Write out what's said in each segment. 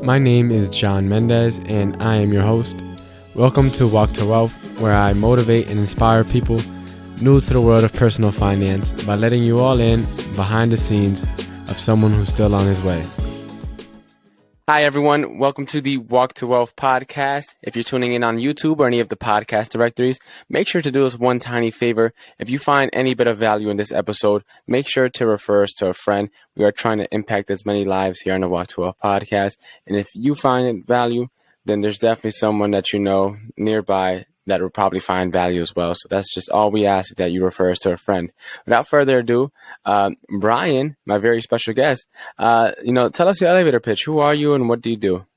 My name is John Mendez, and I am your host. Welcome to Walk to Wealth, where I motivate and inspire people new to the world of personal finance by letting you all in behind the scenes of someone who's still on his way. Hi, everyone. Welcome to the Walk to Wealth podcast. If you're tuning in on YouTube or any of the podcast directories, make sure to do us one tiny favor. If you find any bit of value in this episode, make sure to refer us to a friend. We are trying to impact as many lives here on the Walk to Wealth podcast. And if you find value, then there's definitely someone that you know nearby that will probably find value as well. So that's just all we ask, that you refer us to a friend. Without further ado, Brian, my very special guest, tell us your elevator pitch. Who are you and what do you do?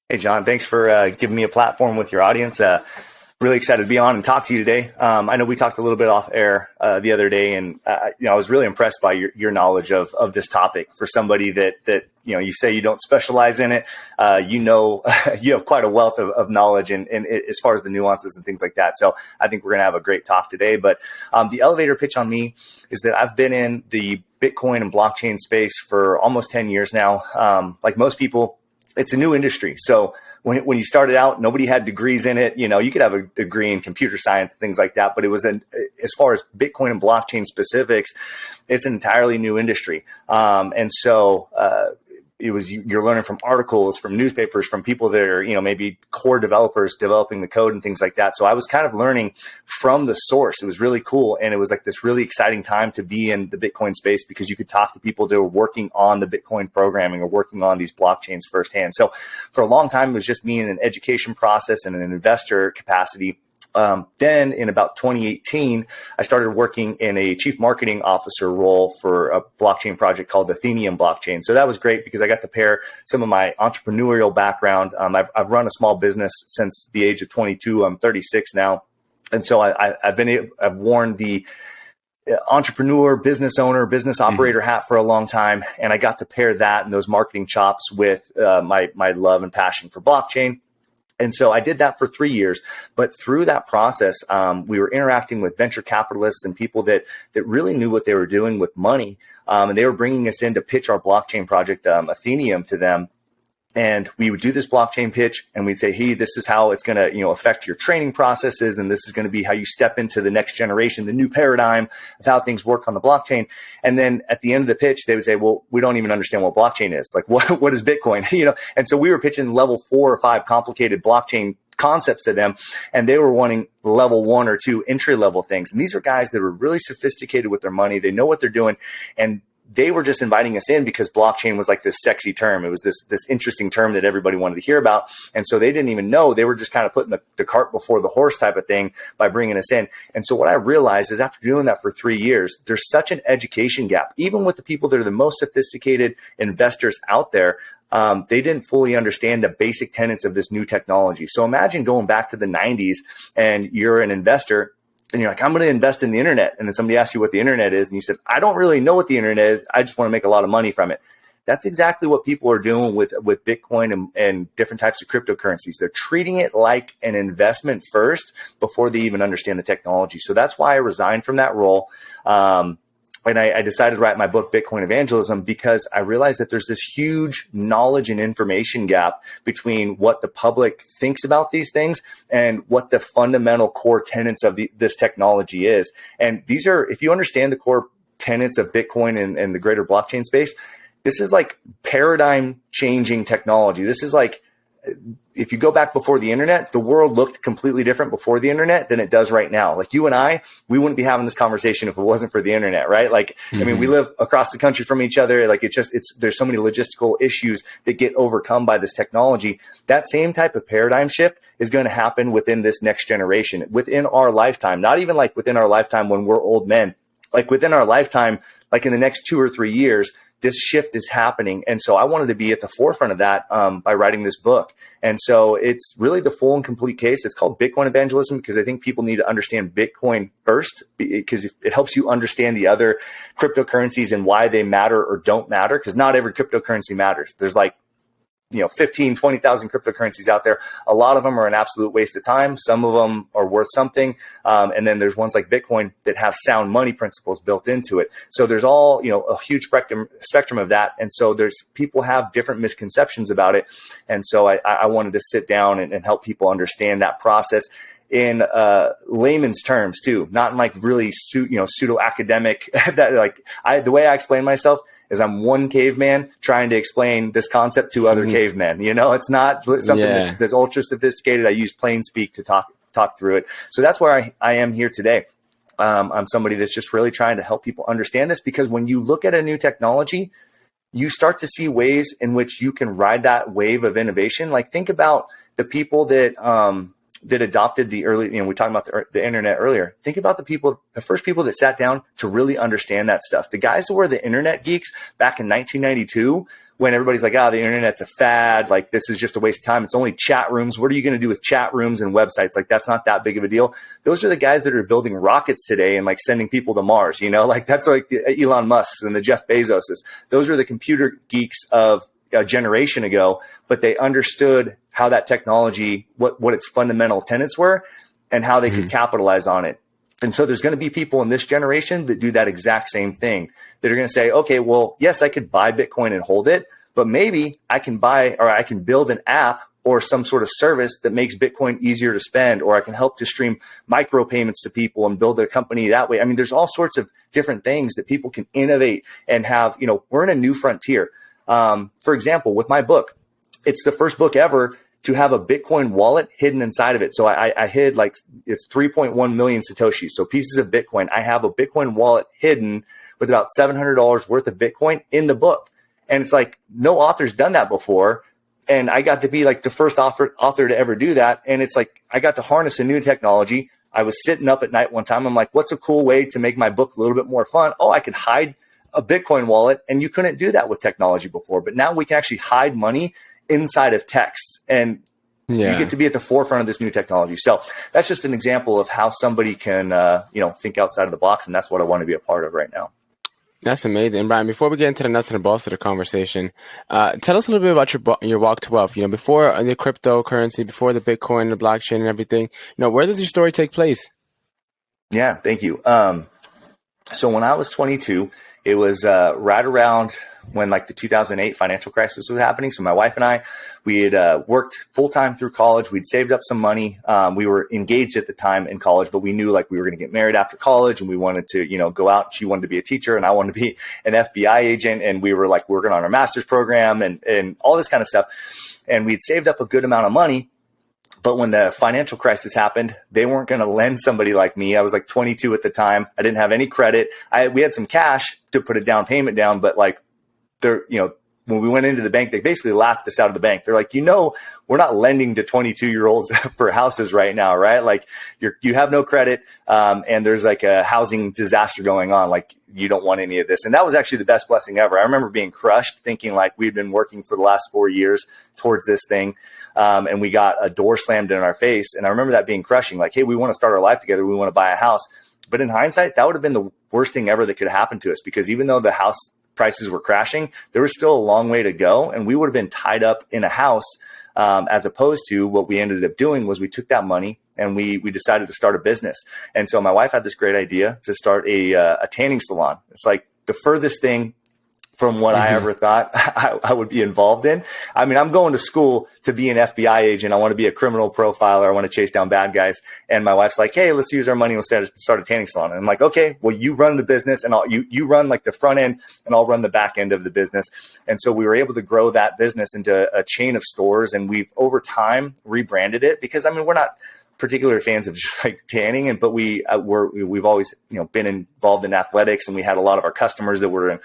Hey, John, thanks for giving me a platform with your audience. Really excited to be on and talk to you today. I know we talked a little bit off air the other day, and I was really impressed by your knowledge of this topic. For somebody that you say you don't specialize in it, you have quite a wealth of knowledge and as far as the nuances and things like that. So I think we're going to have a great talk today. But the elevator pitch on me is that I've been in the Bitcoin and blockchain space for almost 10 years now. Like most people, it's a new industry. So when you started out, nobody had degrees in it. You could have a degree in computer science, things like that. But it was as far as Bitcoin and blockchain specifics, it's an entirely new industry. You're learning from articles, from newspapers, from people that are, maybe core developers developing the code and things like that. So I was kind of learning from the source. It was really cool. And it was like this really exciting time to be in the Bitcoin space because you could talk to people that were working on the Bitcoin programming or working on these blockchains firsthand. So for a long time, it was just me in an education process and an investor capacity. Then in about 2018, I started working in a chief marketing officer role for a blockchain project called Atheneum Blockchain. So that was great because I got to pair some of my entrepreneurial background. I've run a small business since the age of 22. I'm 36 now. And so I've worn the entrepreneur, business owner, business operator hat for a long time. And I got to pair that and those marketing chops with my love and passion for blockchain. And so I did that for 3 years. But through that process, we were interacting with venture capitalists and people that really knew what they were doing with money. And they were bringing us in to pitch our blockchain project, Atheneum, to them. And we would do this blockchain pitch and we'd say, hey, this is how it's going to, affect your training processes. And this is going to be how you step into the next generation, the new paradigm of how things work on the blockchain. And then at the end of the pitch, they would say, well, we don't even understand what blockchain is. Like, what is Bitcoin? And so we were pitching level 4 or 5 complicated blockchain concepts to them, and they were wanting level 1 or 2 entry level things. And these are guys that were really sophisticated with their money. They know what they're doing. And they were just inviting us in because blockchain was like this sexy term. It was this interesting term that everybody wanted to hear about. And so they didn't even know. They were just kind of putting the cart before the horse type of thing by bringing us in. And so what I realized is after doing that for 3 years, there's such an education gap, even with the people that are the most sophisticated investors out there. They didn't fully understand the basic tenets of this new technology. So imagine going back to the 90s and you're an investor and you're like, I'm going to invest in the internet. And then somebody asks you what the internet is. And you said, I don't really know what the internet is. I just want to make a lot of money from it. That's exactly what people are doing with Bitcoin and different types of cryptocurrencies. They're treating it like an investment first before they even understand the technology. So that's why I resigned from that role. And I decided to write my book, Bitcoin Evangelism, because I realized that there's this huge knowledge and information gap between what the public thinks about these things and what the fundamental core tenets of this technology is. And these are, if you understand the core tenets of Bitcoin and the greater blockchain space, this is like paradigm changing technology. This is like, if you go back before the internet, the world looked completely different before the internet than it does right now. Like you and I, we wouldn't be having this conversation if it wasn't for the internet, right? Like, I mean, we live across the country from each other. Like there's so many logistical issues that get overcome by this technology. That same type of paradigm shift is going to happen within this next generation, within our lifetime, not even like within our lifetime when we're old men, like within our lifetime, like in the next 2 or 3 years, this shift is happening. And so I wanted to be at the forefront of that by writing this book. And so it's really the full and complete case. It's called Bitcoin Evangelism because I think people need to understand Bitcoin first because it helps you understand the other cryptocurrencies and why they matter or don't matter, because not every cryptocurrency matters. There's like 15, 20,000 cryptocurrencies out there. A lot of them are an absolute waste of time. Some of them are worth something. And then there's ones like Bitcoin that have sound money principles built into it. So there's all, a huge spectrum of that. And so people have different misconceptions about it. And so I wanted to sit down and help people understand that process in layman's terms too, not in like really pseudo academic. That the way I explain myself is I'm one caveman trying to explain this concept to other cavemen. It's not something that's ultra sophisticated. I use plain speak to talk through it. So that's where I am here today. I'm somebody that's just really trying to help people understand this, because when you look at a new technology, you start to see ways in which you can ride that wave of innovation. Like, think about the people that adopted the early, we talked about the internet earlier. Think about the first people that sat down to really understand that stuff. The guys who were the internet geeks back in 1992, when everybody's like, the internet's a fad. Like, this is just a waste of time. It's only chat rooms. What are you going to do with chat rooms and websites? Like, that's not that big of a deal. Those are the guys that are building rockets today and like sending people to Mars, like that's like the Elon Musks and the Jeff Bezoses. Those are the computer geeks of a generation ago, but they understood how that technology, what its fundamental tenets were and how they could capitalize on it. And so there's going to be people in this generation that do that exact same thing, that are going to say, okay, well, yes, I could buy Bitcoin and hold it, but maybe I can build an app or some sort of service that makes Bitcoin easier to spend, or I can help to stream micropayments to people and build a company that way. I mean, there's all sorts of different things that people can innovate and have, we're in a new frontier. For example, with my book, it's the first book ever to have a Bitcoin wallet hidden inside of it. So I hid it's 3.1 million Satoshis. So pieces of Bitcoin. I have a Bitcoin wallet hidden with about $700 worth of Bitcoin in the book. And it's like, no author's done that before. And I got to be like the first author to ever do that. And it's like, I got to harness a new technology. I was sitting up at night one time. I'm like, what's a cool way to make my book a little bit more fun? Oh, I could hide a Bitcoin wallet. And you couldn't do that with technology before, but now we can actually hide money inside of text, and you get to be at the forefront of this new technology. So that's just an example of how somebody can, think outside of the box. And that's what I want to be a part of right now. That's amazing. Brian, before we get into the nuts and the bolts of the conversation, tell us a little bit about your walk to wealth. Before the cryptocurrency, before the Bitcoin, the blockchain and everything, where does your story take place? Yeah, thank you. So when I was 22, it was right around when like the 2008 financial crisis was happening. So my wife and I, we had worked full time through college. We'd saved up some money. We were engaged at the time in college, but we knew like we were going to get married after college, and we wanted to, go out. She wanted to be a teacher and I wanted to be an FBI agent. And we were like working on our master's program and all this kind of stuff. And we'd saved up a good amount of money. But when the financial crisis happened, they weren't going to lend somebody like me. I was like 22 at the time. I didn't have any credit. We had some cash to put a down payment down, but like when we went into the bank, they basically laughed us out of the bank. They're like, we're not lending to 22-year-olds for houses right now, right? Like you have no credit, and there's like a housing disaster going on. Like, you don't want any of this. And that was actually the best blessing ever. I remember being crushed, thinking like we'd been working for the last 4 years towards this thing. And we got a door slammed in our face. And I remember that being crushing. Like, hey, we want to start our life together. We want to buy a house. But in hindsight, that would have been the worst thing ever that could happen to us, because even though the house prices were crashing, there was still a long way to go. And we would have been tied up in a house, as opposed to what we ended up doing was we took that money and we decided to start a business. And so my wife had this great idea to start a tanning salon. It's like the furthest thing from what I ever thought I would be involved in. I mean, I'm going to school to be an FBI agent. I want to be a criminal profiler. I want to chase down bad guys. And my wife's like, hey, let's use our money and let's start a tanning salon. And I'm like, okay, well, you run the business and you run like the front end and I'll run the back end of the business. And so we were able to grow that business into a chain of stores. And we've over time rebranded it, because I mean, we're not particular fans of just like tanning, but we've always, been involved in athletics, and we had a lot of our customers that were in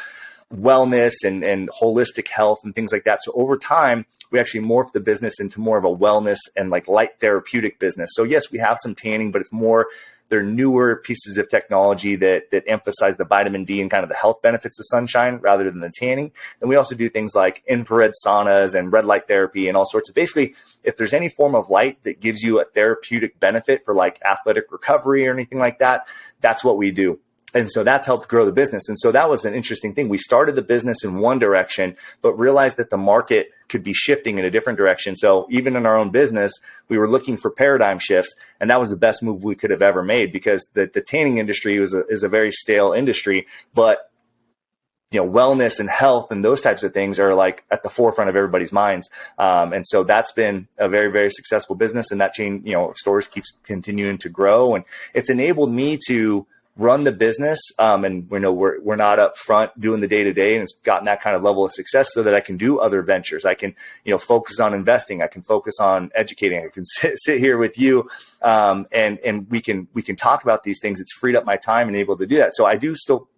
wellness and holistic health and things like that. So over time, we actually morphed the business into more of a wellness and like light therapeutic business. So yes, we have some tanning, but it's more, they're newer pieces of technology that emphasize the vitamin D and kind of the health benefits of sunshine rather than the tanning. And we also do things like infrared saunas and red light therapy and all sorts of, basically, if there's any form of light that gives you a therapeutic benefit for like athletic recovery or anything like that, that's what we do. And so that's helped grow the business. And so that was an interesting thing. We started the business in one direction, but realized that the market could be shifting in a different direction. So even in our own business, we were looking for paradigm shifts. And that was the best move we could have ever made, because the tanning industry is a very stale industry, but wellness and health and those types of things are like at the forefront of everybody's minds. And so that's been a very, very successful business. And that chain, of stores keeps continuing to grow. And it's enabled me to run the business. And we're not up front doing the day to day, and it's gotten that kind of level of success so that I can do other ventures. I can, focus on investing. I can focus on educating. I can sit here with you. And we can talk about these things. It's freed up my time and able to do that. So I do still,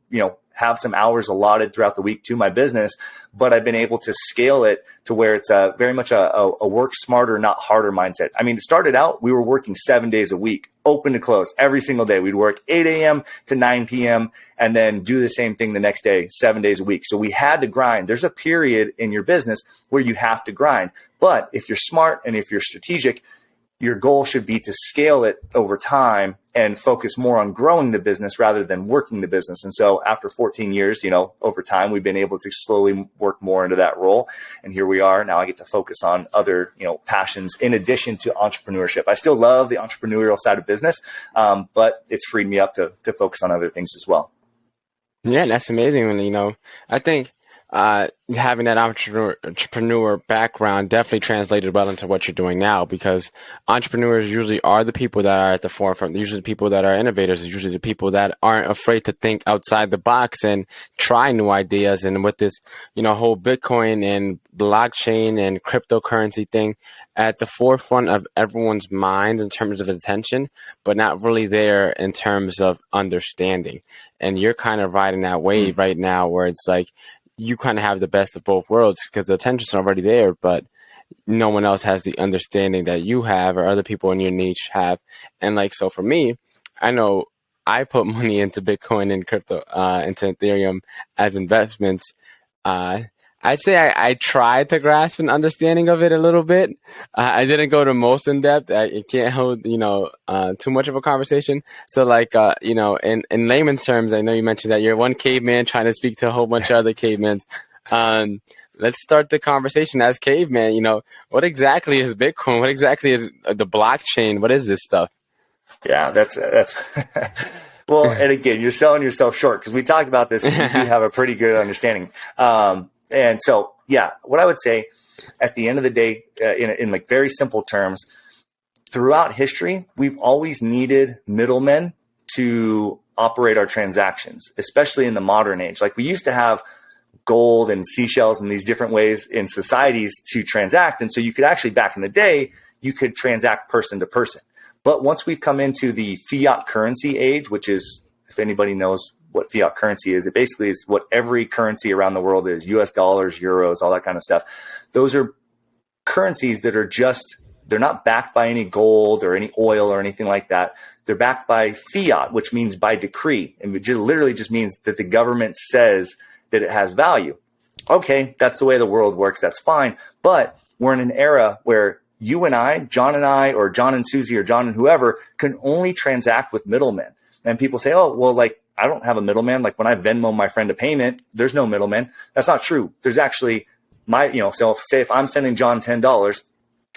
have some hours allotted throughout the week to my business, but I've been able to scale it to where it's very much a work smarter, not harder mindset. I mean, it started out, we were working 7 days a week, open to close every single day. We'd work 8 a.m. to 9 p.m. and then do the same thing the next day, 7 days a week. So we had to grind. There's a period in your business where you have to grind. But if you're smart and if you're strategic, your goal should be to scale it over time and focus more on growing the business rather than working the business. And so after 14 years, over time, we've been able to slowly work more into that role. And here we are. Now I get to focus on other, passions in addition to entrepreneurship. I still love the entrepreneurial side of business, but it's freed me up to focus on other things as well. Yeah, that's amazing. And, I think having that entrepreneur background definitely translated well into what you're doing now, because entrepreneurs usually are the people that are at the forefront. They're usually the people that are innovators. It's usually the people that aren't afraid to think outside the box and try new ideas. And with this, whole Bitcoin and blockchain and cryptocurrency thing at the forefront of everyone's minds in terms of attention, but not really there in terms of understanding. And you're kind of riding that wave right now where it's like, you kind of have the best of both worlds, because the attention's already there, but no one else has the understanding that you have or other people in your niche have. And so for me, I know I put money into Bitcoin and crypto, into Ethereum as investments. I'd say I tried to grasp an understanding of it a little bit. I didn't go to most in depth. I can't hold, too much of a conversation. So in layman's terms, I know you mentioned that you're one caveman trying to speak to a whole bunch of other cavemen. Let's start the conversation as caveman. What exactly is Bitcoin? What exactly is the blockchain? What is this stuff? Yeah, that's well, and again, you're selling yourself short, because we talked about this and you do have a pretty good understanding. And so, yeah, what I would say at the end of the day, in very simple terms, throughout history, we've always needed middlemen to operate our transactions, especially in the modern age. Like, we used to have gold and seashells and these different ways in societies to transact. And so you could actually, back in the day, you could transact person to person. But once we've come into the fiat currency age, which is, if anybody knows what fiat currency is, it basically is what every currency around the world is: US dollars, euros, all that kind of stuff. Those are currencies that are they're not backed by any gold or any oil or anything like that. They're backed by fiat, which means by decree. And it literally just means that the government says that it has value. Okay, that's the way the world works. That's fine. But we're in an era where you and I, or John and Susie, or John and whoever, can only transact with middlemen. And people say, oh, well, I don't have a middleman. Like, when I Venmo my friend a payment, there's no middleman. That's not true. There's actually so say if I'm sending John $10,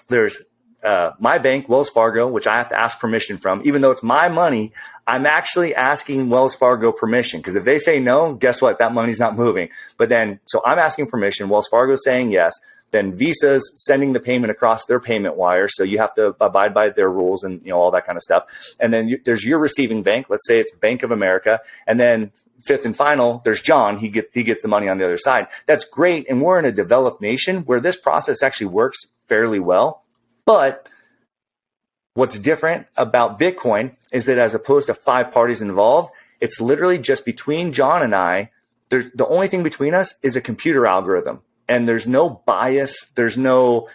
there's my bank, Wells Fargo, which I have to ask permission from. Even though it's my money, I'm actually asking Wells Fargo permission, because if they say no, guess what? That money's not moving. But then, so I'm asking permission. Wells Fargo's saying yes. Then Visa's sending the payment across their payment wire, so you have to abide by their rules and all that kind of stuff. And then there's your receiving bank. Let's say it's Bank of America, and then fifth and final, there's John. He gets the money on the other side. That's great, and we're in a developed nation where this process actually works fairly well. But what's different about Bitcoin is that, as opposed to 5 parties involved, it's literally just between John and I. The only thing between us is a computer algorithm. And there's no bias, there's no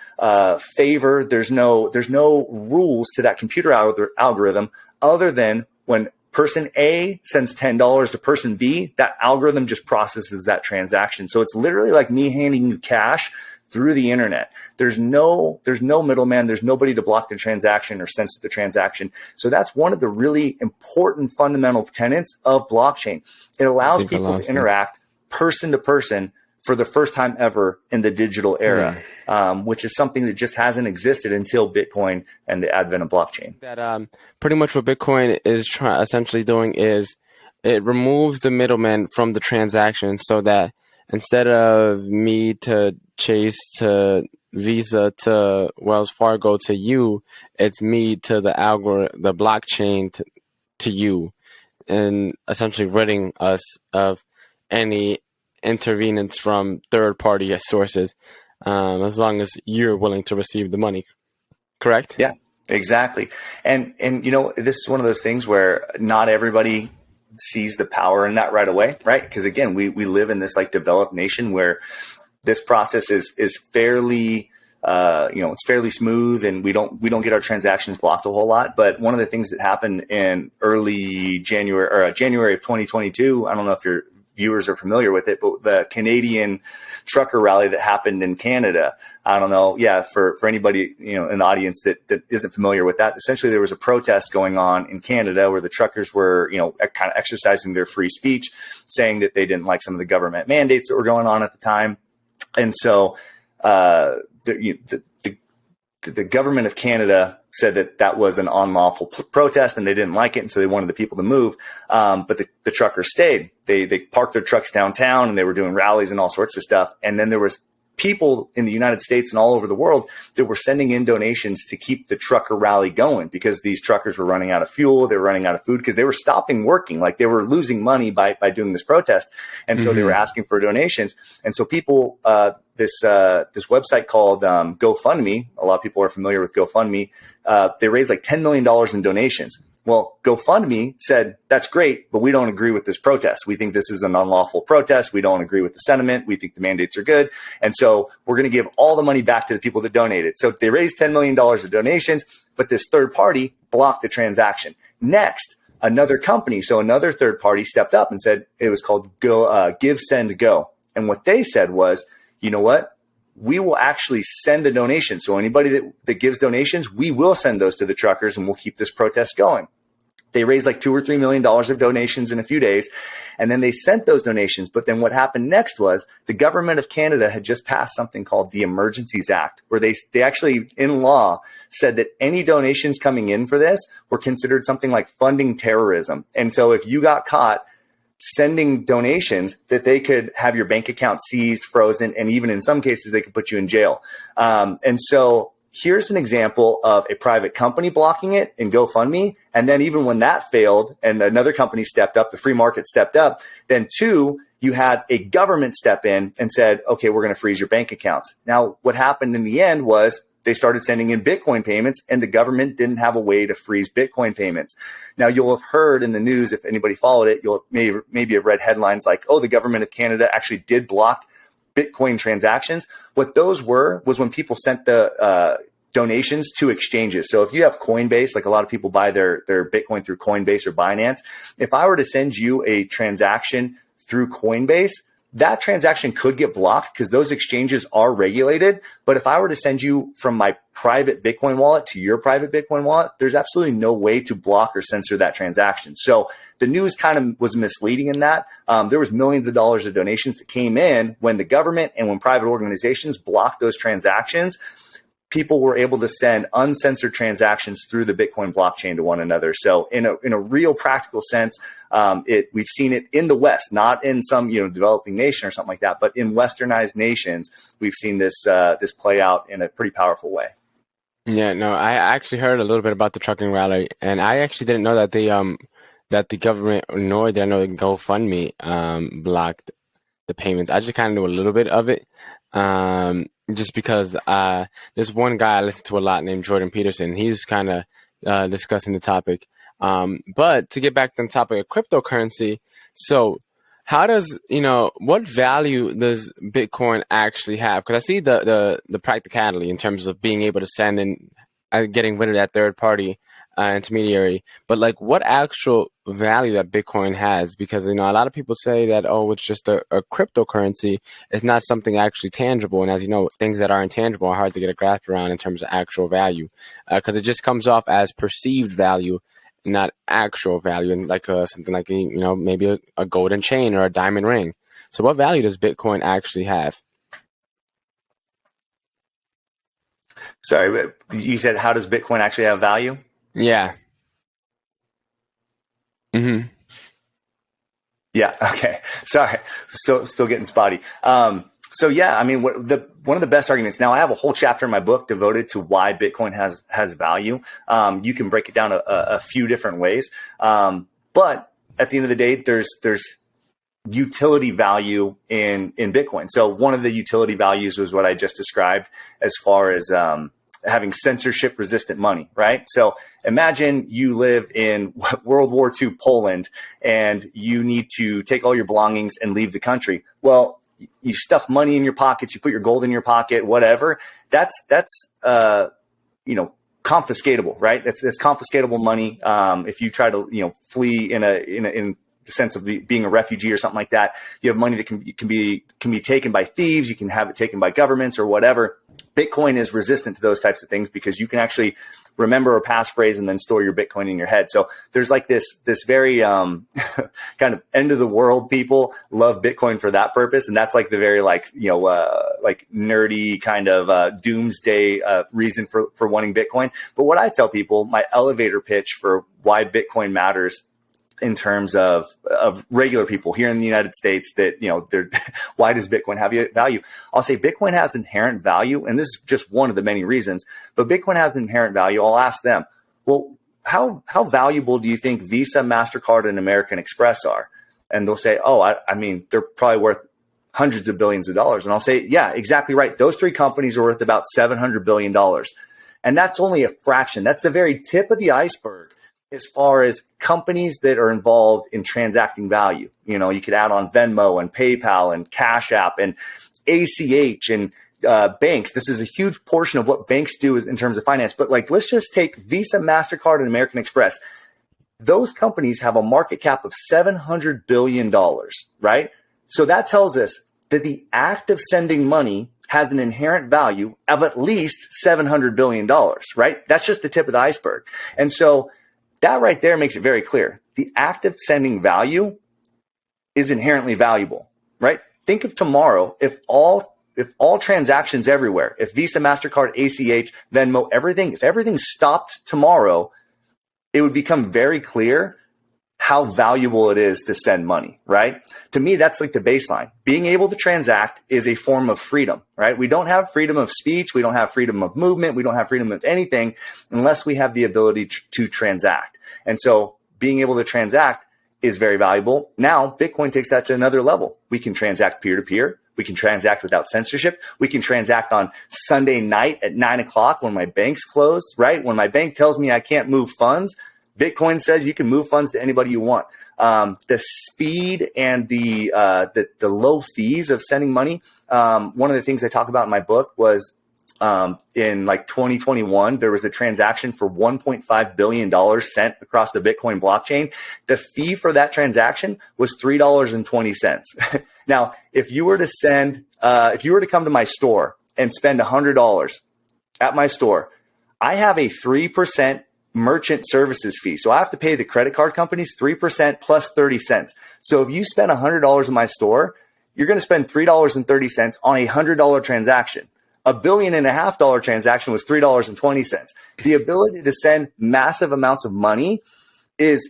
favor, there's no rules to that computer algorithm, other than when person A sends $10 to person B, that algorithm just processes that transaction. So it's literally like me handing you cash through the internet. There's no middleman. There's nobody to block the transaction or censor the transaction. So that's one of the really important fundamental tenets of blockchain. It allows people to interact person to person for the first time ever in the digital era, which is something that just hasn't existed until Bitcoin and the advent of blockchain. That pretty much what Bitcoin is essentially doing is it removes the middleman from the transaction, so that instead of me to Chase to Visa to Wells Fargo to you, it's me to the the blockchain to you, and essentially ridding us of any intervenence from third-party sources, as long as you're willing to receive the money. Correct? Yeah, exactly. And you know, this is one of those things where not everybody sees the power in that right away, right? Because again, we live in this like developed nation where this process is fairly it's fairly smooth, and we don't get our transactions blocked a whole lot. But one of the things that happened in early January of 2022, I don't know if your viewers are familiar with it, but the Canadian trucker rally that happened in Canada, I don't know. Yeah. For anybody, in the audience that isn't familiar with that, essentially there was a protest going on in Canada where the truckers were, kind of exercising their free speech, saying that they didn't like some of the government mandates that were going on at the time. And so, the government of Canada said that was an unlawful protest and they didn't like it. And so they wanted the people to move. But the truckers stayed. They parked their trucks downtown and they were doing rallies and all sorts of stuff. And then there was people in the United States and all over the world that were sending in donations to keep the trucker rally going, because these truckers were running out of fuel. They were running out of food because they were stopping working. Like they were losing money by doing this protest. And so they were asking for donations. And so people, this website called GoFundMe, a lot of people are familiar with GoFundMe. They raised like $10 million in donations. Well, GoFundMe said, that's great, but we don't agree with this protest. We think this is an unlawful protest. We don't agree with the sentiment. We think the mandates are good. And so we're going to give all the money back to the people that donated. So they raised $10 million of donations, but this third party blocked the transaction. Next, another company, so another third party stepped up and said, it was called Give, Send, Go. And what they said was, you know what? We will actually send the donations. So anybody that gives donations, we will send those to the truckers and we'll keep this protest going. They raised like $2 or $3 million of donations in a few days. And then they sent those donations. But then what happened next was the government of Canada had just passed something called the Emergencies Act, where they actually in law said that any donations coming in for this were considered something like funding terrorism. And so if you got caught sending donations, that they could have your bank account seized, frozen, and even in some cases, they could put you in jail. And so here's an example of a private company blocking it in GoFundMe. And then even when that failed and another company stepped up, the free market stepped up, then two, you had a government step in and said, okay, we're going to freeze your bank accounts. Now, what happened in the end was they started sending in Bitcoin payments, and the government didn't have a way to freeze Bitcoin payments. Now, you'll have heard in the news, if anybody followed it, you'll maybe have read headlines like, oh, the government of Canada actually did block Bitcoin transactions. What those was when people sent the donations to exchanges. So if you have Coinbase, like a lot of people buy their Bitcoin through Coinbase or Binance, if I were to send you a transaction through Coinbase, that transaction could get blocked because those exchanges are regulated. But if I were to send you from my private Bitcoin wallet to your private Bitcoin wallet, there's absolutely no way to block or censor that transaction. So the news kind of was misleading in that. There was millions of dollars of donations that came in when the government and when private organizations blocked those transactions. People were able to send uncensored transactions through the Bitcoin blockchain to one another. So in a real practical sense, we've seen it in the West, not in some developing nation or something like that, but in Westernized nations, we've seen this play out in a pretty powerful way. Yeah, no, I actually heard a little bit about the trucking rally, and I actually didn't know that the government, nor did I know GoFundMe blocked the payments. I just kind of knew a little bit of it. Just because there's one guy I listen to a lot named Jordan Peterson. He's kind of discussing the topic. But to get back to the topic of cryptocurrency, so how does, what value does Bitcoin actually have? Because I see the practicality in terms of being able to send and getting rid of that third party intermediary. But like, what actual value that Bitcoin has? Because, you know, a lot of people say that, oh, it's just a cryptocurrency. It's not something actually tangible. And as you know, things that are intangible are hard to get a grasp around in terms of actual value, because it just comes off as perceived value, not actual value. And like something like, you know, maybe a golden chain or a diamond ring. So what value does Bitcoin actually have? Sorry, but you said, how does Bitcoin actually have value? Yeah. Mm-hmm. Yeah. Okay. Sorry. Still getting spotty. So yeah, I mean, one of the best arguments. Now, I have a whole chapter in my book devoted to why Bitcoin has value. You can break it down a few different ways, but at the end of the day, there's utility value in Bitcoin. So one of the utility values was what I just described, as far as having censorship resistant money, right? So imagine you live in World War II Poland and you need to take all your belongings and leave the country. Well, you stuff money in your pockets, you put your gold in your pocket, whatever. That's you know, confiscatable, right? That's confiscatable money. If you try to, you know, flee in the sense of being a refugee or something like that, you have money that can be taken by thieves. You can have it taken by governments or whatever. Bitcoin is resistant to those types of things because you can actually remember a passphrase and then store your Bitcoin in your head. So there's like this very kind of end of the world people love Bitcoin for that purpose. And that's like the very like nerdy kind of doomsday reason for wanting Bitcoin. But what I tell people, my elevator pitch for why Bitcoin matters in terms of regular people here in the United States, that, you know, why does Bitcoin have value? I'll say Bitcoin has inherent value, and this is just one of the many reasons, but Bitcoin has inherent value. I'll ask them, well, how valuable do you think Visa, MasterCard, and American Express are? And they'll say, oh, I mean, they're probably worth hundreds of billions of dollars. And I'll say, yeah, exactly right. Those three companies are worth about $700 billion. And that's only a fraction. That's the very tip of the iceberg as far as companies that are involved in transacting value. You know, you could add on Venmo and PayPal and Cash App and ACH and banks. This is a huge portion of what banks do in terms of finance. But like, let's just take Visa, MasterCard, and American Express. Those companies have a market cap of $700 billion, right? So that tells us that the act of sending money has an inherent value of at least $700 billion, right? That's just the tip of the iceberg. And so that right there makes it very clear. The act of sending value is inherently valuable, right? Think of tomorrow, if all transactions everywhere, if Visa, MasterCard, ACH, Venmo, if everything stopped tomorrow, it would become very clear how valuable it is to send money, right? To me, that's like the baseline. Being able to transact is a form of freedom, right? We don't have freedom of speech. We don't have freedom of movement. We don't have freedom of anything unless we have the ability to transact. And so being able to transact is very valuable. Now, Bitcoin takes that to another level. We can transact peer-to-peer. We can transact without censorship. We can transact on Sunday night at 9 o'clock when my bank's closed, right? When my bank tells me I can't move funds, Bitcoin says you can move funds to anybody you want. The speed and the low fees of sending money. One of the things I talk about in my book was in like 2021, there was a transaction for $1.5 billion sent across the Bitcoin blockchain. The fee for that transaction was $3.20. Now, if you were to come to my store and spend $100 at my store, I have a 3% merchant services fee. So I have to pay the credit card companies 3% plus 30 cents. So if you spend $100 in my store, you're going to spend $3.30 on a $100 transaction. $1.5 billion transaction was $3.20. The ability to send massive amounts of money is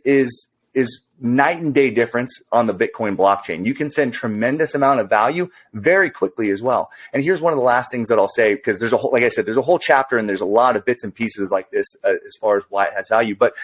night and day difference on the Bitcoin blockchain. You can send tremendous amount of value very quickly as well. And here's one of the last things that I'll say, because there's like I said, there's a whole chapter and there's a lot of bits and pieces like this as far as why it has value. But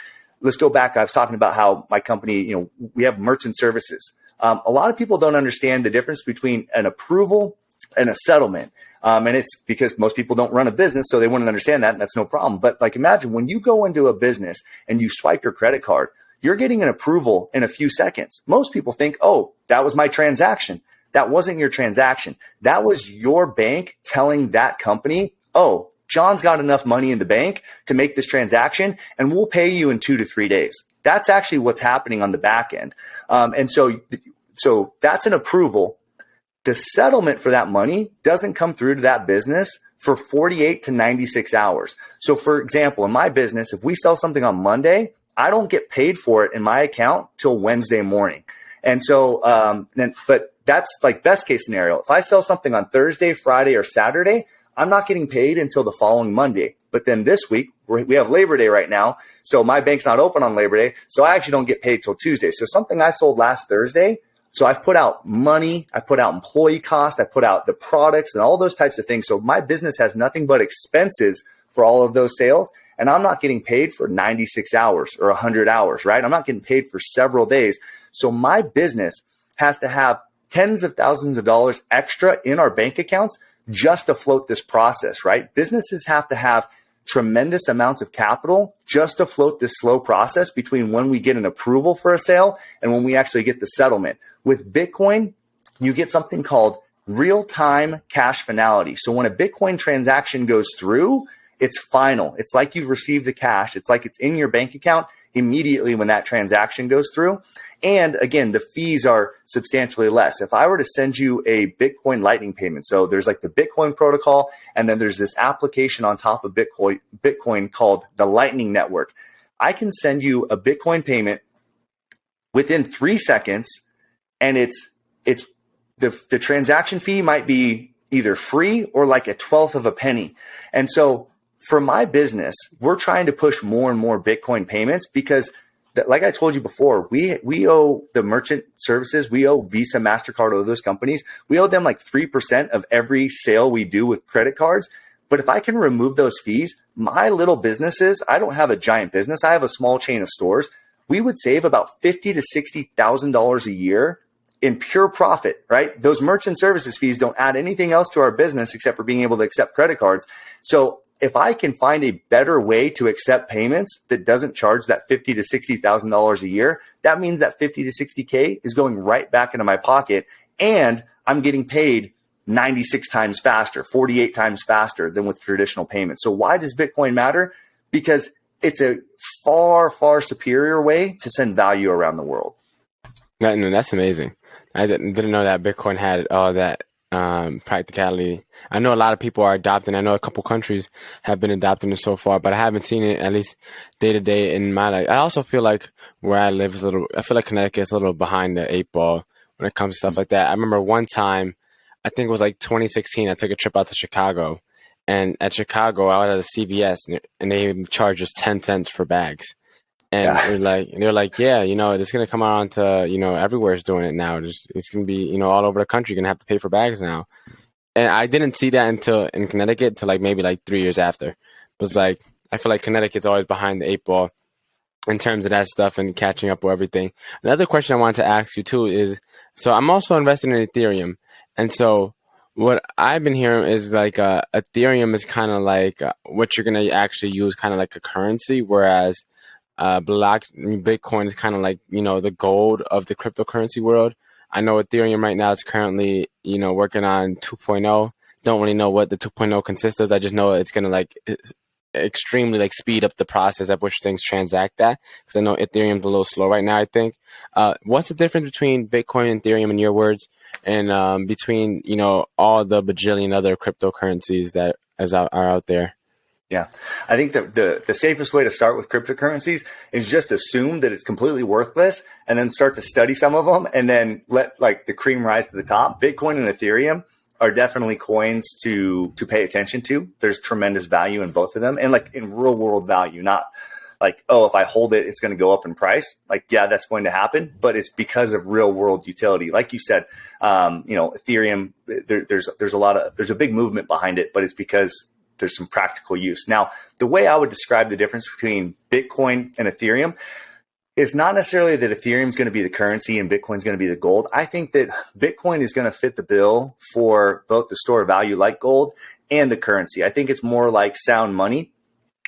let's go back. I was talking about how my company, you know, we have merchant services. A lot of people don't understand the difference between an approval and a settlement. And it's because most people don't run a business, so they wouldn't understand that, and that's no problem. But like, imagine when you go into a business and you swipe your credit card, you're getting an approval in a few seconds. Most people think, oh, that was my transaction. That wasn't your transaction. That was your bank telling that company, oh, John's got enough money in the bank to make this transaction, and we'll pay you in 2 to 3 days. That's actually what's happening on the back end. And so that's an approval. The settlement for that money doesn't come through to that business for 48 to 96 hours. So for example, in my business, if we sell something on Monday, I don't get paid for it in my account till Wednesday morning. And so, but that's like best case scenario. If I sell something on Thursday, Friday, or Saturday, I'm not getting paid until the following Monday. But then this week, we have Labor Day right now. So my bank's not open on Labor Day. So I actually don't get paid till Tuesday. So something I sold last Thursday, so I've put out money, I put out employee cost, I put out the products and all those types of things. So my business has nothing but expenses for all of those sales. And I'm not getting paid for 96 hours or 100 hours, right? I'm not getting paid for several days. So my business has to have tens of thousands of dollars extra in our bank accounts just to float this process, right? Businesses have to have tremendous amounts of capital just to float this slow process between when we get an approval for a sale and when we actually get the settlement. With Bitcoin, you get something called real-time cash finality. So when a Bitcoin transaction goes through, it's final. It's like you've received the cash. It's like it's in your bank account immediately when that transaction goes through. And again, the fees are substantially less. If I were to send you a Bitcoin Lightning payment, so there's like the Bitcoin protocol, and then there's this application on top of Bitcoin called the Lightning Network. I can send you a Bitcoin payment within 3 seconds, and it's the transaction fee might be either free or like a 1/12 of a penny. And so for my business, we're trying to push more and more Bitcoin payments because like I told you before, we owe the merchant services, we owe Visa, MasterCard, all those companies. We owe them like 3% of every sale we do with credit cards. But if I can remove those fees, my little businesses, I don't have a giant business. I have a small chain of stores. We would save about $50,000 to $60,000 a year in pure profit, right? Those merchant services fees don't add anything else to our business except for being able to accept credit cards. So if I can find a better way to accept payments that doesn't charge that $50,000 to $60,000 a year, that means that 50 to 60K is going right back into my pocket, and I'm getting paid 96 times faster, 48 times faster than with traditional payments. So why does Bitcoin matter? Because it's a far, far superior way to send value around the world. That's amazing. I didn't know that Bitcoin had all that practicality. I know a lot of people are adopting. I know a couple countries have been adopting it so far, but I haven't seen it at least day to day in my life. I also feel like where I live is I feel like Connecticut is a little behind the 8 ball when it comes to stuff like that. I remember one time, I think it was like 2016, I took a trip out to Chicago, and at Chicago, I was at a CVS, and they charged us 10 cents for bags. And they're like, yeah, it's going to come around to, everywhere's doing it now. It's going to be, all over the country. You're going to have to pay for bags now. And I didn't see that until in Connecticut till maybe 3 years after. It was I feel like Connecticut's always behind the 8 ball in terms of that stuff and catching up with everything. Another question I wanted to ask you too is, so I'm also invested in Ethereum. And so what I've been hearing is Ethereum is kind of what you're going to actually use kind of like a currency, whereas Bitcoin is kind of the gold of the cryptocurrency world. I know Ethereum right now is currently, working on 2.0. Don't really know what the 2.0 consists of. I just know it's going to extremely speed up the process at which things transact at. Because I know Ethereum's a little slow right now, I think. What's the difference between Bitcoin and Ethereum in your words? And between, all the bajillion other cryptocurrencies that are out there? Yeah, I think the safest way to start with cryptocurrencies is just assume that it's completely worthless and then start to study some of them and then let the cream rise to the top. Bitcoin and Ethereum are definitely coins to pay attention to. There's tremendous value in both of them, and in real world value, not if I hold it, it's going to go up in price. Yeah, that's going to happen, but it's because of real world utility. Like you said, Ethereum, there's a big movement behind it, but it's because there's some practical use. Now, the way I would describe the difference between Bitcoin and Ethereum is not necessarily that Ethereum is going to be the currency and Bitcoin is going to be the gold. I think that Bitcoin is going to fit the bill for both the store of value like gold and the currency. I think it's more like sound money,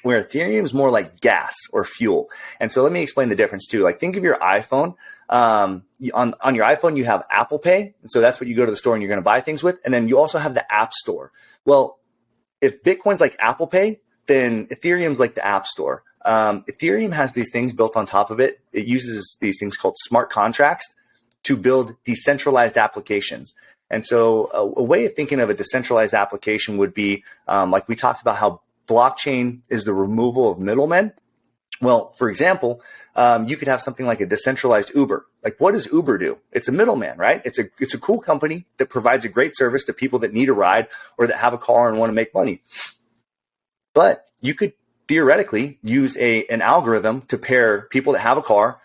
where Ethereum is more like gas or fuel. And so let me explain the difference too. Think of your iPhone. On your iPhone, you have Apple Pay. And so that's what you go to the store and you're going to buy things with. And then you also have the App Store. Well, if Bitcoin's like Apple Pay, then Ethereum's like the App Store. Ethereum has these things built on top of it. It uses these things called smart contracts to build decentralized applications. And so a way of thinking of a decentralized application would be, like we talked about how blockchain is the removal of middlemen. Well, for example, you could have something like a decentralized Uber. Like, what does Uber do? It's a middleman, right? It's a cool company that provides a great service to people that need a ride or that have a car and want to make money. But you could theoretically use an algorithm to pair people that have a car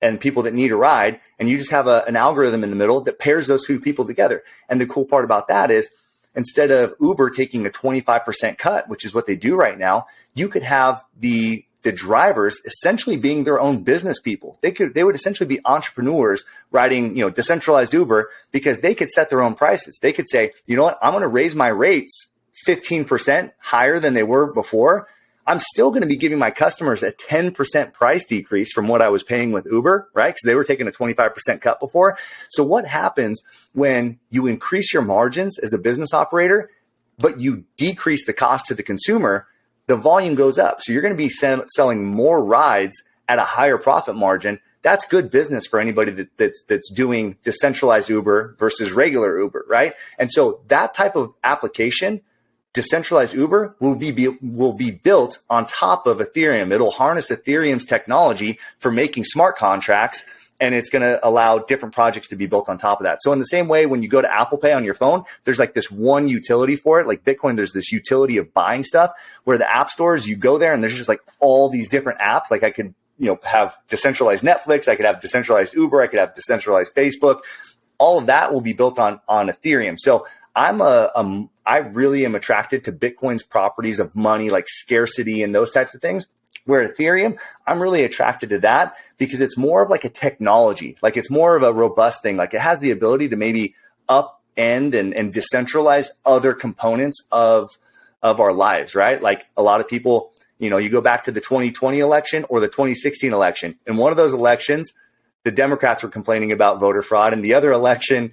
and people that need a ride, and you just have an algorithm in the middle that pairs those two people together. And the cool part about that is, instead of Uber taking a 25% cut, which is what they do right now, you could have the drivers essentially being their own business people. They would essentially be entrepreneurs riding, decentralized Uber, because they could set their own prices. They could say, you know what, I'm going to raise my rates 15% higher than they were before. I'm still going to be giving my customers a 10% price decrease from what I was paying with Uber, right? Because they were taking a 25% cut before. So what happens when you increase your margins as a business operator, but you decrease the cost to the consumer? The volume goes up. So you're going to be selling more rides at a higher profit margin. That's good business for anybody that's doing decentralized Uber versus regular Uber, right? And so that type of application, decentralized Uber, will be built on top of Ethereum. It'll harness Ethereum's technology for making smart contracts, and it's going to allow different projects to be built on top of that. So in the same way, when you go to Apple Pay on your phone, there's like this one utility for it. Like Bitcoin, there's this utility of buying stuff, where the app stores, you go there and there's just like all these different apps. Like I could, have decentralized Netflix, I could have decentralized Uber, I could have decentralized Facebook. All of that will be built on Ethereum. So I really am attracted to Bitcoin's properties of money, like scarcity and those types of things. Where Ethereum, I'm really attracted to that because it's more of like a technology, like it's more of a robust thing. Like it has the ability to maybe upend and decentralize other components of our lives, right? Like a lot of people, you go back to the 2020 election or the 2016 election. In one of those elections, the Democrats were complaining about voter fraud, and the other election,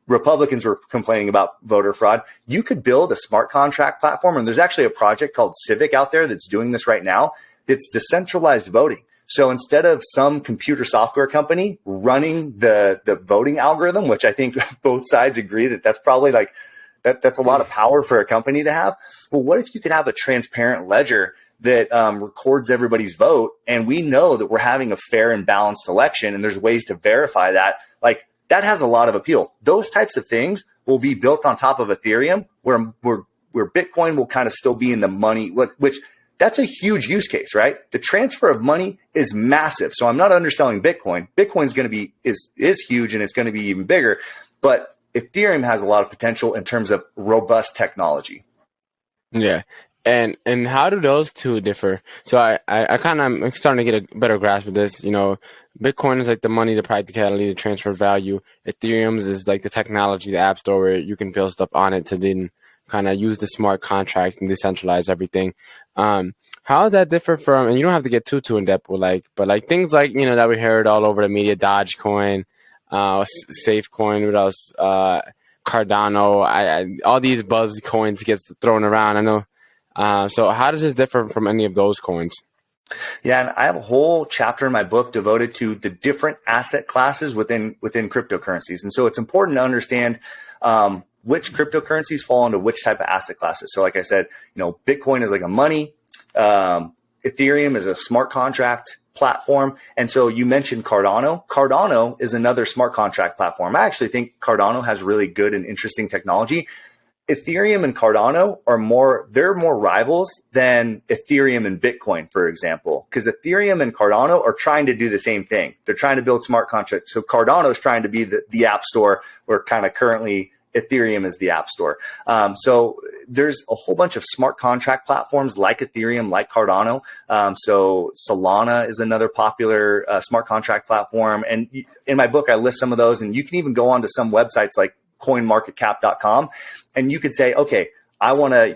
Republicans were complaining about voter fraud. You could build a smart contract platform, and there's actually a project called Civic out there that's doing this right now. It's decentralized voting. So instead of some computer software company running the voting algorithm, which I think both sides agree that that's probably like, that's a lot of power for a company to have. Well, what if you could have a transparent ledger that records everybody's vote, and we know that we're having a fair and balanced election, and there's ways to verify that? Like, that has a lot of appeal. Those types of things will be built on top of Ethereum, where Bitcoin will kind of still be in the money, which that's a huge use case, right? The transfer of money is massive. So I'm not underselling Bitcoin. Bitcoin's going to be is huge, and it's going to be even bigger. But Ethereum has a lot of potential in terms of robust technology. Yeah. And how do those two differ? So I'm starting to get a better grasp of this. Bitcoin is like the money, the practicality, the transfer value. Ethereum's is like the technology, the app store, where you can build stuff on it to then kind of use the smart contract and decentralize everything. How does that differ from, and you don't have to get too in depth with but things like, that we heard all over the media, Dogecoin, Safecoin, what else, Cardano, all these buzz coins get thrown around. I know. So how does this differ from any of those coins? Yeah, and I have a whole chapter in my book devoted to the different asset classes within cryptocurrencies. And so it's important to understand which cryptocurrencies fall into which type of asset classes. So like I said, Bitcoin is like a money, Ethereum is a smart contract platform. And so you mentioned Cardano. Cardano is another smart contract platform. I actually think Cardano has really good and interesting technology. Ethereum and Cardano they're more rivals than Ethereum and Bitcoin, for example, because Ethereum and Cardano are trying to do the same thing. They're trying to build smart contracts. So Cardano is trying to be the app store, where kind of currently Ethereum is the app store. So there's a whole bunch of smart contract platforms like Ethereum, like Cardano. So Solana is another popular smart contract platform. And in my book, I list some of those, and you can even go onto some websites like coinmarketcap.com, and you could say, okay,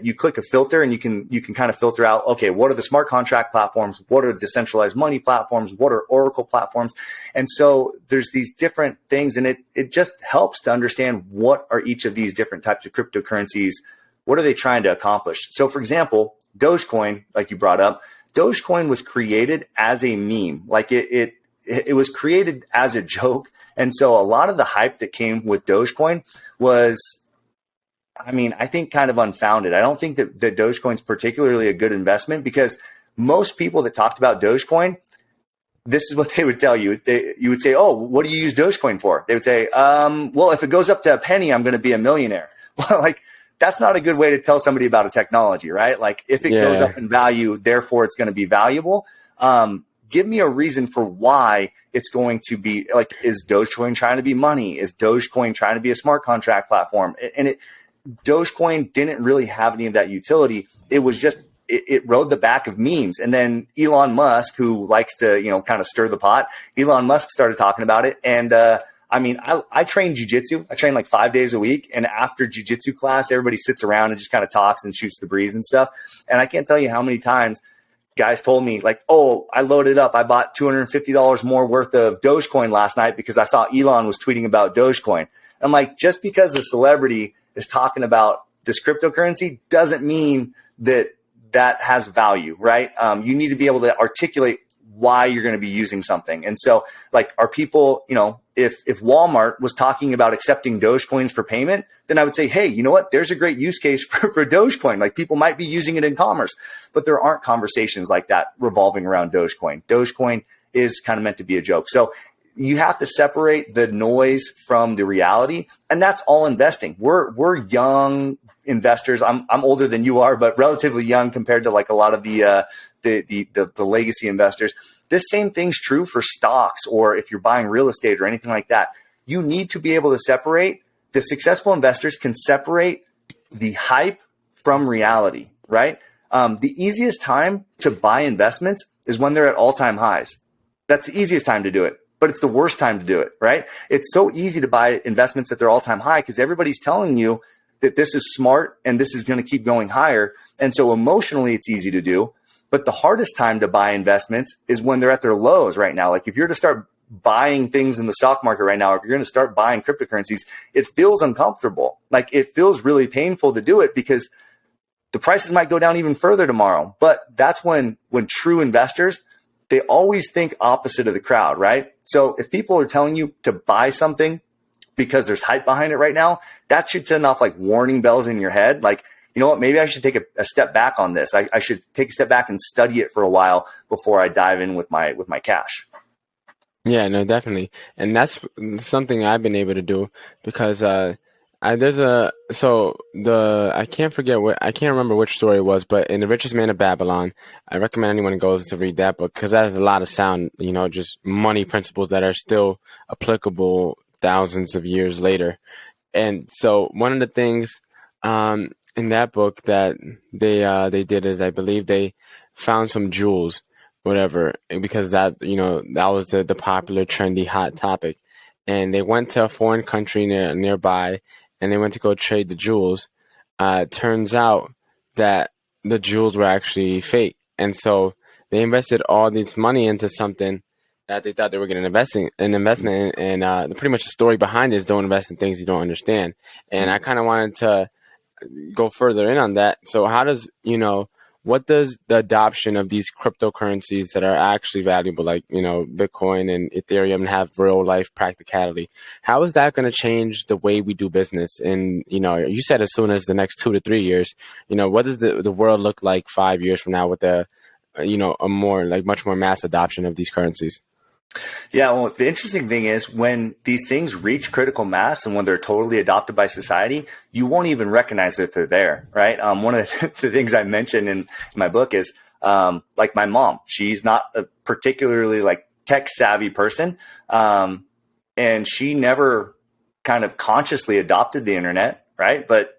you click a filter, and you can kind of filter out, okay, what are the smart contract platforms? What are decentralized money platforms? What are Oracle platforms? And so there's these different things, and it just helps to understand what are each of these different types of cryptocurrencies what are they trying to accomplish? So for example, Dogecoin, like you brought up, Dogecoin was created as a meme. Like it was created as a joke. And so a lot of the hype that came with Dogecoin was, I mean, I think kind of unfounded. I don't think that Dogecoin is particularly a good investment, because most people that talked about Dogecoin, this is what they would tell you. You would say, oh, what do you use Dogecoin for? They would say, well, if it goes up to a penny, I'm going to be a millionaire. Well, like, that's not a good way to tell somebody about a technology, right? Like, if it goes up in value, therefore it's going to be valuable. Give me a reason for why it's going to be, like, is Dogecoin trying to be money? Is Dogecoin trying to be a smart contract platform? And Dogecoin didn't really have any of that utility. It was just, it rode the back of memes. And then Elon Musk, who likes to, kind of stir the pot, Elon Musk started talking about it. And, I mean, I train jujitsu. I train like 5 days a week. And after jujitsu class, everybody sits around and just kind of talks and shoots the breeze and stuff. And I can't tell you how many times guys told me, like, oh, I loaded up. I bought $250 more worth of Dogecoin last night because I saw Elon was tweeting about Dogecoin. I'm like, just because a celebrity is talking about this cryptocurrency doesn't mean that that has value, right? You need to be able to articulate why you're going to be using something. And so, like, are people, if Walmart was talking about accepting Dogecoins for payment, then I would say, hey, you know what? There's a great use case for Dogecoin. Like, people might be using it in commerce, but there aren't conversations like that revolving around Dogecoin. Dogecoin is kind of meant to be a joke. So you have to separate the noise from the reality, and that's all investing. We're young investors. I'm older than you are, but relatively young compared to like a lot of the legacy investors. This same thing's true for stocks, or if you're buying real estate or anything like that. You need to be able to separate. The successful investors can separate the hype from reality, right? The easiest time to buy investments is when they're at all-time highs. That's the easiest time to do it, but it's the worst time to do it, right? It's so easy to buy investments at their all-time high because everybody's telling you that this is smart and this is going to keep going higher. And so emotionally, it's easy to do. But the hardest time to buy investments is when they're at their lows right now. Like, if you're to start buying things in the stock market right now, if you're going to start buying cryptocurrencies, it feels uncomfortable. Like, it feels really painful to do it because the prices might go down even further tomorrow. But that's when true investors, they always think opposite of the crowd, right? So if people are telling you to buy something because there's hype behind it right now, that should send off like warning bells in your head. Like, you know what, maybe I should take a step back on this. I should take a step back and study it for a while before I dive in with my cash. Yeah, no, definitely. And that's something I've been able to do because I can't remember which story it was, but in The Richest Man of Babylon, I recommend anyone who goes to read that book because that has a lot of sound, just money principles that are still applicable thousands of years later. And so one of the things in that book that they did is, I believe they found some jewels, whatever, because that was the popular, trendy, hot topic. And they went to a foreign country nearby, and they went to go trade the jewels. Turns out that the jewels were actually fake. And so they invested all this money into something that they thought they were getting an investment in. And pretty much the story behind it is don't invest in things you don't understand. And I kind of wanted to go further in on that. So how does, what does the adoption of these cryptocurrencies that are actually valuable, like, Bitcoin and Ethereum, and have real life practicality, how is that going to change the way we do business? And, you said as soon as the next 2 to 3 years, what does the world look like 5 years from now with a much more mass adoption of these currencies? Yeah, well, the interesting thing is when these things reach critical mass and when they're totally adopted by society, you won't even recognize that they're there, right? One of the things I mentioned in my book is like my mom. She's not a particularly like tech savvy person, and she never kind of consciously adopted the internet, right? But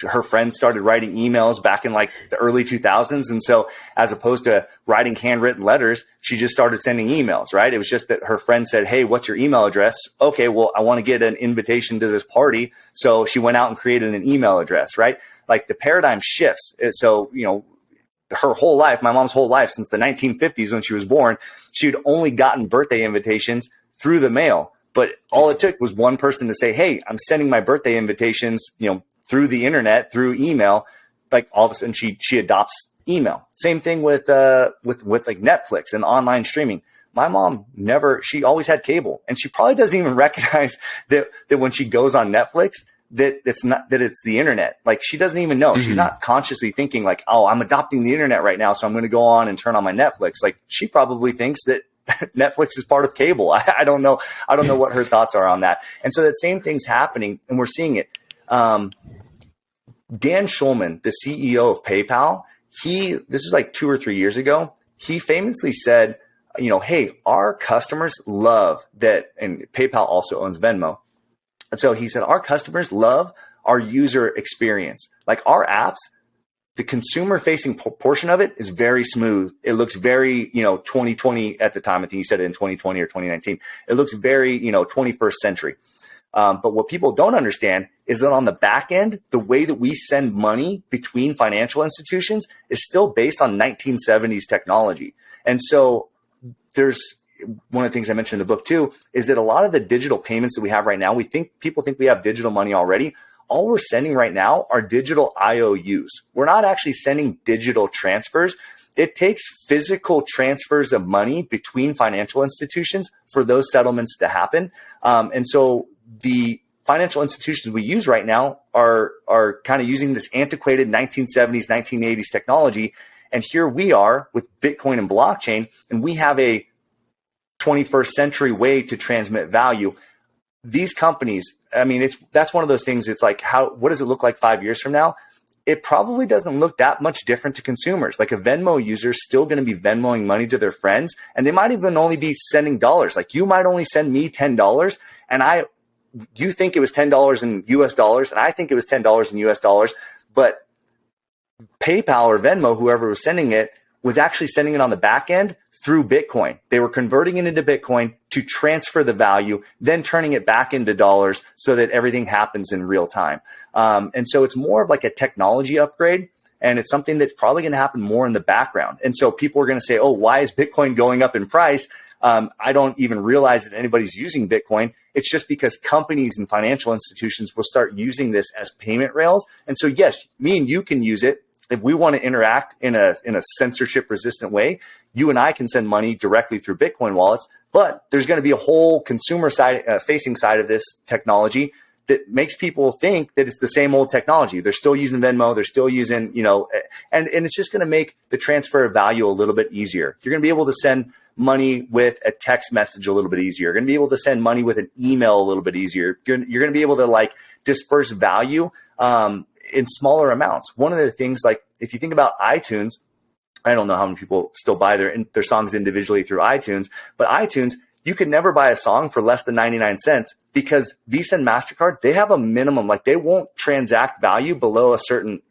her friends started writing emails back in like the early 2000s. And so as opposed to writing handwritten letters, she just started sending emails, right? It was just that her friend said, hey, what's your email address? Okay, well, I want to get an invitation to this party. So she went out and created an email address, right? Like, the paradigm shifts. So, her whole life, my mom's whole life, since the 1950s when she was born, she'd only gotten birthday invitations through the mail. But all it took was one person to say, hey, I'm sending my birthday invitations, through the internet, through email, like all of a sudden she adopts email. Same thing with like Netflix and online streaming. My mom she always had cable, and she probably doesn't even recognize that when she goes on Netflix, that it's the internet. Like, she doesn't even know. She's not consciously thinking like, oh, I'm adopting the internet right now, so I'm going to go on and turn on my Netflix. Like, she probably thinks that Netflix is part of cable. I don't know. I don't know what her thoughts are on that. And so that same thing's happening, and we're seeing it. Dan Schulman, the CEO of PayPal, this was like 2 or 3 years ago. He famously said, hey, our customers love that. And PayPal also owns Venmo. And so he said, our customers love our user experience. Like, our apps, the consumer facing portion of it is very smooth. It looks very, 2020 at the time. I think he said it in 2020 or 2019. It looks very, 21st century. But what people don't understand is that on the back end, the way that we send money between financial institutions is still based on 1970s technology. And so there's one of the things I mentioned in the book too, is that a lot of the digital payments that we have right now, people think we have digital money already. All we're sending right now are digital IOUs. We're not actually sending digital transfers. It takes physical transfers of money between financial institutions for those settlements to happen. And so the financial institutions we use right now are kind of using this antiquated 1970s, 1980s technology. And here we are with Bitcoin and blockchain, and we have a 21st century way to transmit value. These companies, that's one of those things. It's like, what does it look like 5 years from now? It probably doesn't look that much different to consumers. Like, a Venmo user is still going to be Venmoing money to their friends, and they might even only be sending dollars. Like, you might only send me $10, and you think it was $10 in US dollars, and I think it was $10 in US dollars, but PayPal or Venmo, whoever was sending it, was actually sending it on the back end through Bitcoin. They were converting it into Bitcoin to transfer the value, then turning it back into dollars so that everything happens in real time. And so it's more of like a technology upgrade, and it's something that's probably going to happen more in the background. And so people are going to say, oh, why is Bitcoin going up in price? I don't even realize that anybody's using Bitcoin. It's just because companies and financial institutions will start using this as payment rails. And so, yes, me and you can use it. If we want to interact in a censorship resistant way, you and I can send money directly through Bitcoin wallets, but there's going to be a whole consumer side facing side of this technology that makes people think that it's the same old technology. They're still using Venmo. They're still using, and it's just going to make the transfer of value a little bit easier. You're going to be able to send money with a text message a little bit easier. You're going to be able to send money with an email a little bit easier. You're going to be able to disperse value in smaller amounts. One of the things, if you think about iTunes, I don't know how many people still buy their songs individually through iTunes, but iTunes, you could never buy a song for less than 99 cents because Visa and MasterCard, they have a minimum, they won't transact value below a certain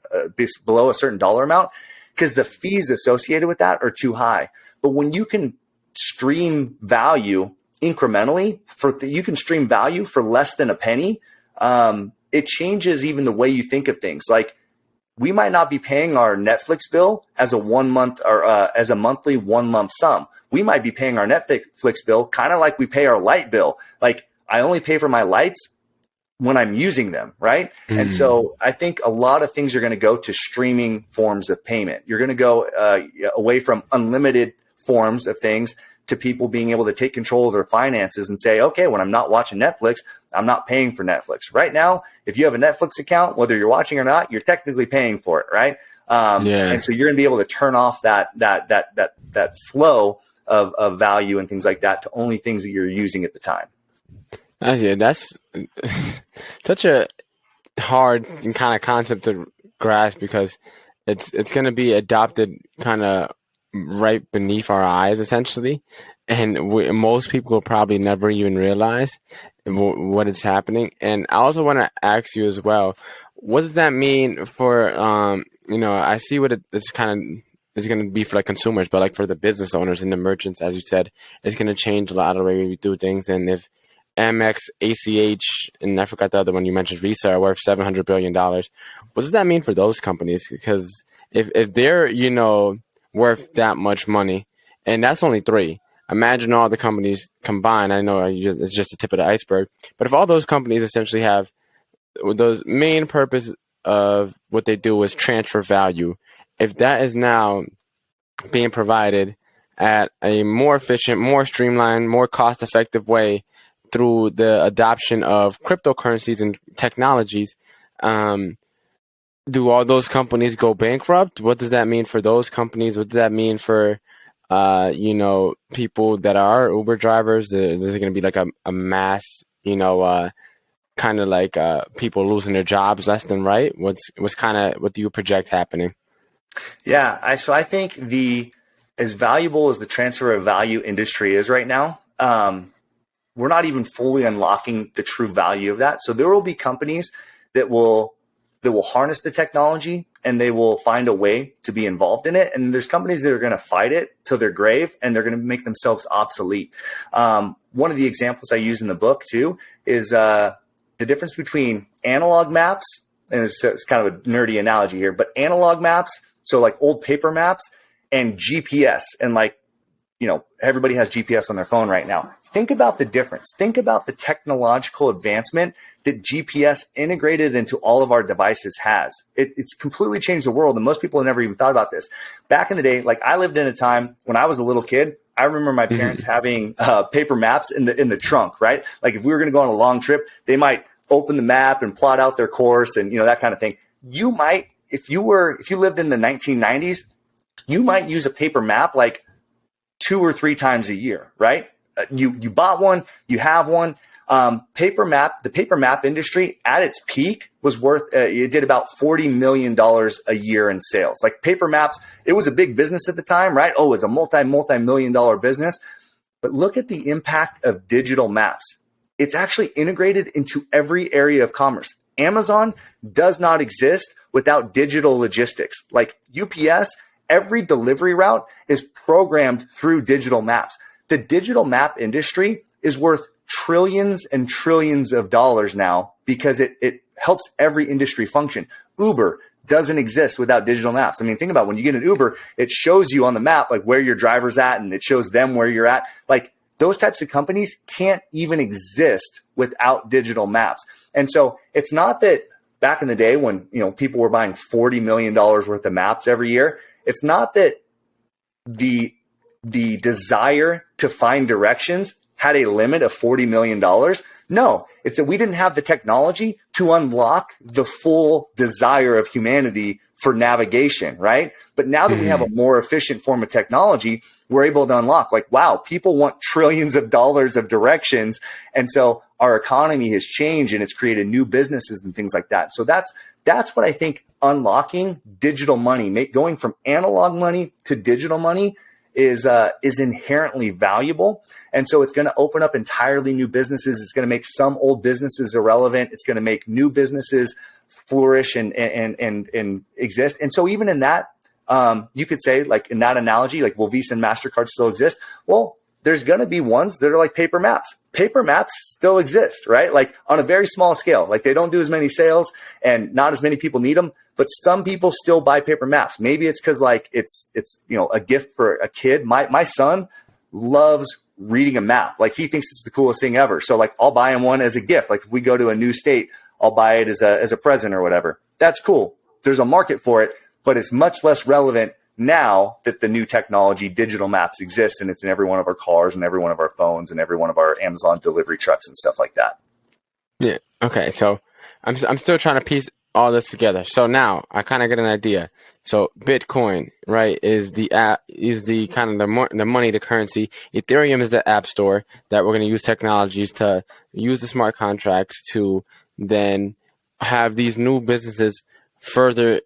dollar amount because the fees associated with that are too high. But when you can stream value incrementally, you can stream value for less than a penny, it changes even the way you think of things. Like, we might not be paying our Netflix bill as a 1 month or as a monthly one lump sum. We might be paying our Netflix bill kind of like we pay our light bill. Like, I only pay for my lights when I'm using them, right? Mm. And so I think a lot of things are going to go to streaming forms of payment. You're going to go away from unlimited forms of things to people being able to take control of their finances and say, okay, when I'm not watching Netflix, I'm not paying for Netflix. Right now, if you have a Netflix account, whether you're watching or not, you're technically paying for it, right? And so you're going to be able to turn off that flow of value and things like that to only things that you're using at the time. Yeah, that's such a hard kind of concept to grasp because it's going to be adopted kind of right beneath our eyes, essentially. And most people will probably never even realize what is happening. And I also want to ask you as well, what does that mean for, I see what it's kind of is going to be for consumers, but for the business owners and the merchants, as you said, it's going to change a lot of the way we do things. And if Amex, ACH, and I forgot the other one you mentioned, Visa, are worth $700 billion, what does that mean for those companies? Because if they're, worth that much money, and that's only three. Imagine all the companies combined. I know it's just the tip of the iceberg, but if all those companies essentially have those main purpose of what they do is transfer value. If that is now being provided at a more efficient, more streamlined, more cost-effective way through the adoption of cryptocurrencies and technologies, do all those companies go bankrupt? What does that mean for those companies? What does that mean for, people that are Uber drivers? There's going to be like a mass, kind of like people losing their jobs left and right. What do you project happening? Yeah, so I think as valuable as the transfer of value industry is right now, we're not even fully unlocking the true value of that. So there will be companies that will harness the technology and they will find a way to be involved in it. And there's companies that are going to fight it till their grave and they're going to make themselves obsolete. One of the examples I use in the book too is the difference between analog maps, and it's kind of a nerdy analogy here, but analog maps, so like old paper maps, and GPS, and everybody has GPS on their phone right now. Think about the difference. Think about the technological advancement that GPS integrated into all of our devices has. It's completely changed the world, and most people have never even thought about this. Back in the day, like I lived in a time when I was a little kid, I remember my parents having paper maps in the trunk, right? Like if we were going to go on a long trip, they might open the map and plot out their course and that kind of thing. You might, if you lived in the 1990s, you might use a paper map like 2 or 3 times a year, right? You bought one, you have one. The paper map industry at its peak was worth, it did about $40 million a year in sales. Like paper maps, it was a big business at the time, right? Oh, it's a multi-million dollar business. But look at the impact of digital maps. It's actually integrated into every area of commerce. Amazon does not exist without digital logistics. Like UPS, every delivery route is programmed through digital maps. The digital map industry is worth trillions and trillions of dollars now because it helps every industry function. Uber doesn't exist without digital maps. I mean, think about when you get an Uber, it shows you on the map like where your driver's at and it shows them where you're at. Like those types of companies can't even exist without digital maps. And so it's not that back in the day when people were buying $40 million worth of maps every year, it's not that the desire to find directions had a limit of $40 million. No, it's that we didn't have the technology to unlock the full desire of humanity for navigation, right? But now that we have a more efficient form of technology, we're able to unlock like, wow, people want trillions of dollars of directions. And so our economy has changed and it's created new businesses and things like that. So that's what I think unlocking digital money, going from analog money to digital money is inherently valuable. And so it's going to open up entirely new businesses. It's going to make some old businesses irrelevant. It's going to make new businesses flourish and exist. And so even in that, you could say like in that analogy, like will Visa and MasterCard still exist? Well, there's going to be ones that are like paper maps. Paper maps still exist, right? Like on a very small scale, like they don't do as many sales and not as many people need them, but some people still buy paper maps. Maybe it's because like it's a gift for a kid. My son loves reading a map. Like he thinks it's the coolest thing ever. So like I'll buy him one as a gift. Like if we go to a new state, I'll buy it as a present or whatever. That's cool. There's a market for it, but it's much less relevant now that the new technology, digital maps exist, and it's in every one of our cars and every one of our phones and every one of our Amazon delivery trucks and stuff like that. Yeah. Okay. So I'm still trying to piece all this together. So now I kind of get an idea. So Bitcoin, right, is the kind of the money, the currency. Ethereum is the app store that we're going to use technologies to use the smart contracts to then have these new businesses further,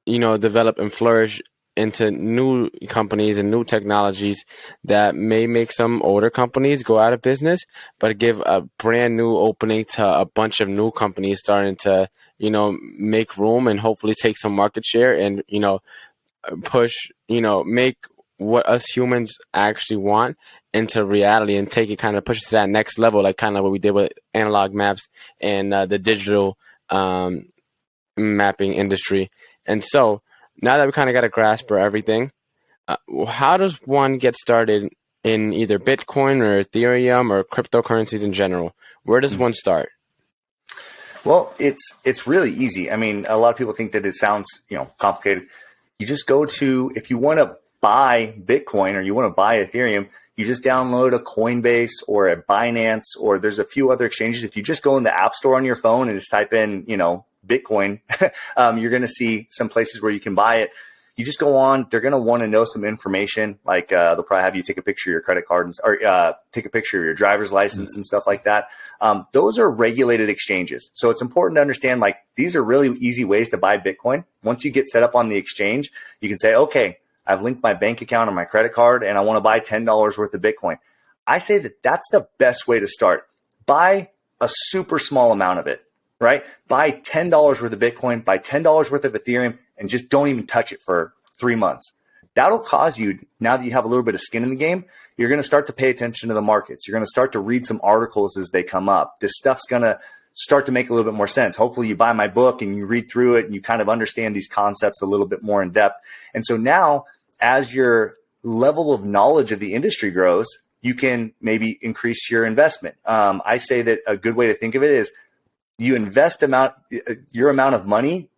develop and flourish into new companies and new technologies that may make some older companies go out of business, but give a brand new opening to a bunch of new companies starting to, make room and hopefully take some market share and, push, make what us humans actually want into reality and take it kind of push it to that next level, like kind of what we did with analog maps and the digital mapping industry. And so now that we kind of got a grasp for everything, how does one get started in either Bitcoin or Ethereum or cryptocurrencies in general? Where does one start? Well, it's really easy. I mean, a lot of people think that it sounds, complicated. You just go to, if you want to buy Bitcoin or you want to buy Ethereum, you just download a Coinbase or a Binance, or there's a few other exchanges. If you just go in the App Store on your phone and just type in, Bitcoin, you're going to see some places where you can buy it. You just go on, they're going to want to know some information. Like, they'll probably have you take a picture of your credit card or take a picture of your driver's license and stuff like that. Those are regulated exchanges. So it's important to understand, like, these are really easy ways to buy Bitcoin. Once you get set up on the exchange, you can say, okay, I've linked my bank account or my credit card and I want to buy $10 worth of Bitcoin. I say that that's the best way to start. Buy a super small amount of it, right? Buy $10 worth of Bitcoin, buy $10 worth of Ethereum, and just don't even touch it for 3 months. That'll cause you, now that you have a little bit of skin in the game, you're going to start to pay attention to the markets. You're going to start to read some articles as they come up. This stuff's going to start to make a little bit more sense. Hopefully you buy my book and you read through it and you kind of understand these concepts a little bit more in depth. And so now, as your level of knowledge of the industry grows, you can maybe increase your investment. I say that a good way to think of it is you invest your amount of money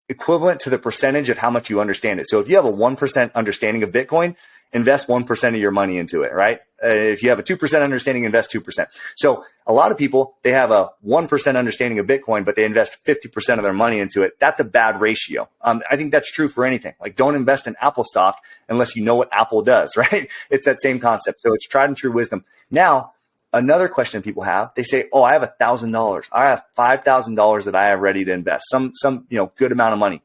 equivalent to the percentage of how much you understand it. So if you have a 1% understanding of Bitcoin, invest 1% of your money into it, right? If you have a 2% understanding, invest 2%. So a lot of people, they have a 1% understanding of Bitcoin, but they invest 50% of their money into it. That's a bad ratio. I think that's true for anything. Like, don't invest in Apple stock unless you know what Apple does, right? It's that same concept. So it's tried and true wisdom. Now, another question people have, they say, oh, I have $1,000. I have $5,000 that I have ready to invest, some good amount of money.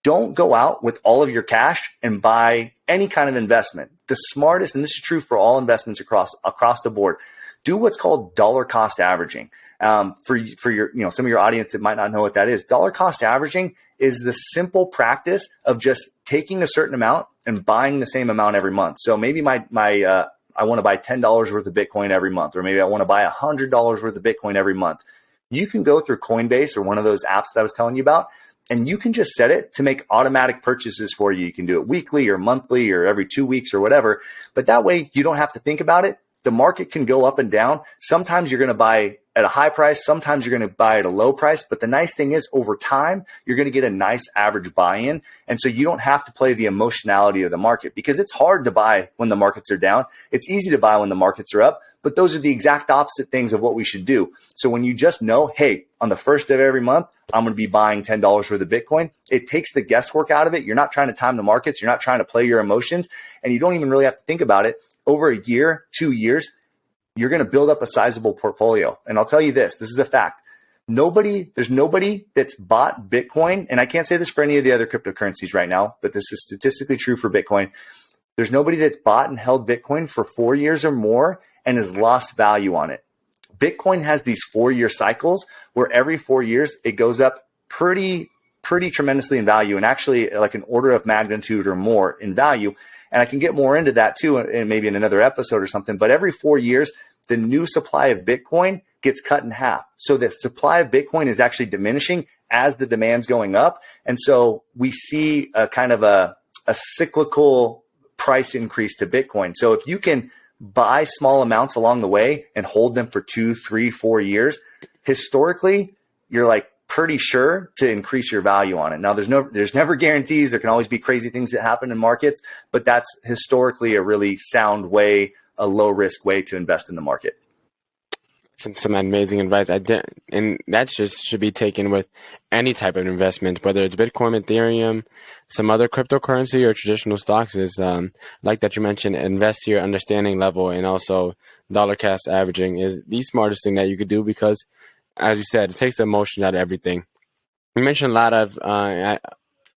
Don't go out with all of your cash and buy any kind of investment. The smartest, and this is true for all investments across the board, do what's called dollar cost averaging. For your, some of your audience that might not know what that is. Dollar cost averaging is the simple practice of just taking a certain amount and buying the same amount every month. So maybe I want to buy $10 worth of Bitcoin every month, or maybe I want to buy $100 worth of Bitcoin every month. You can go through Coinbase or one of those apps that I was telling you about, and you can just set it to make automatic purchases for you. You can do it weekly or monthly or every 2 weeks or whatever. But that way you don't have to think about it. The market can go up and down. Sometimes you're going to buy at a high price. Sometimes you're going to buy at a low price. But the nice thing is, over time, you're going to get a nice average buy-in. And so you don't have to play the emotionality of the market, because it's hard to buy when the markets are down. It's easy to buy when the markets are up. But those are the exact opposite things of what we should do. So when you just know, hey, on the first of every month, I'm going to be buying $10 worth of Bitcoin, it takes the guesswork out of it. You're not trying to time the markets. You're not trying to play your emotions. And you don't even really have to think about it. Over a year, 2 years, you're going to build up a sizable portfolio. And I'll tell you this is a fact. There's nobody that's bought Bitcoin. And I can't say this for any of the other cryptocurrencies right now, but this is statistically true for Bitcoin. There's nobody that's bought and held Bitcoin for 4 years or more and has lost value on it. Bitcoin has these 4-year cycles where every 4 years it goes up pretty tremendously in value, and actually like an order of magnitude or more in value. And I can get more into that too, and maybe in another episode or something. But every 4 years, the new supply of Bitcoin gets cut in half. So the supply of Bitcoin is actually diminishing as the demand's going up. And so we see a kind of a cyclical price increase to Bitcoin. So if you can buy small amounts along the way and hold them for 2, 3, 4 years, historically, you're like pretty sure to increase your value on it. Now, there's never guarantees. There can always be crazy things that happen in markets, but that's historically a really sound way, a low risk way to invest in the market. Some amazing advice. And that just should be taken with any type of investment, whether it's Bitcoin, Ethereum, some other cryptocurrency, or traditional stocks. Is like that you mentioned, invest to your understanding level, and also dollar cost averaging is the smartest thing that you could do, because, as you said, it takes the emotion out of everything. You mentioned a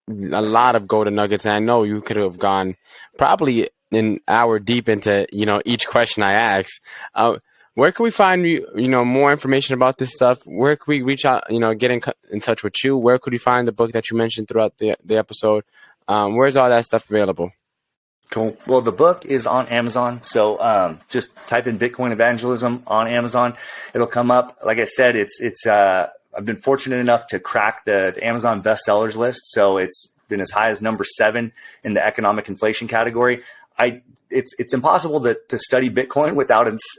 lot of golden nuggets, and I know you could have gone probably an hour deep into each question I asked. Where can we find more information about this stuff? Where can we reach out, get in touch with you? Where could we find the book that you mentioned throughout the episode? Where's all that stuff available? Cool. Well, the book is on Amazon. So just type in Bitcoin Evangelism on Amazon. It'll come up. Like I said, I've been fortunate enough to crack the Amazon bestsellers list. So it's been as high as number 7 in the economic inflation category. it's impossible to study Bitcoin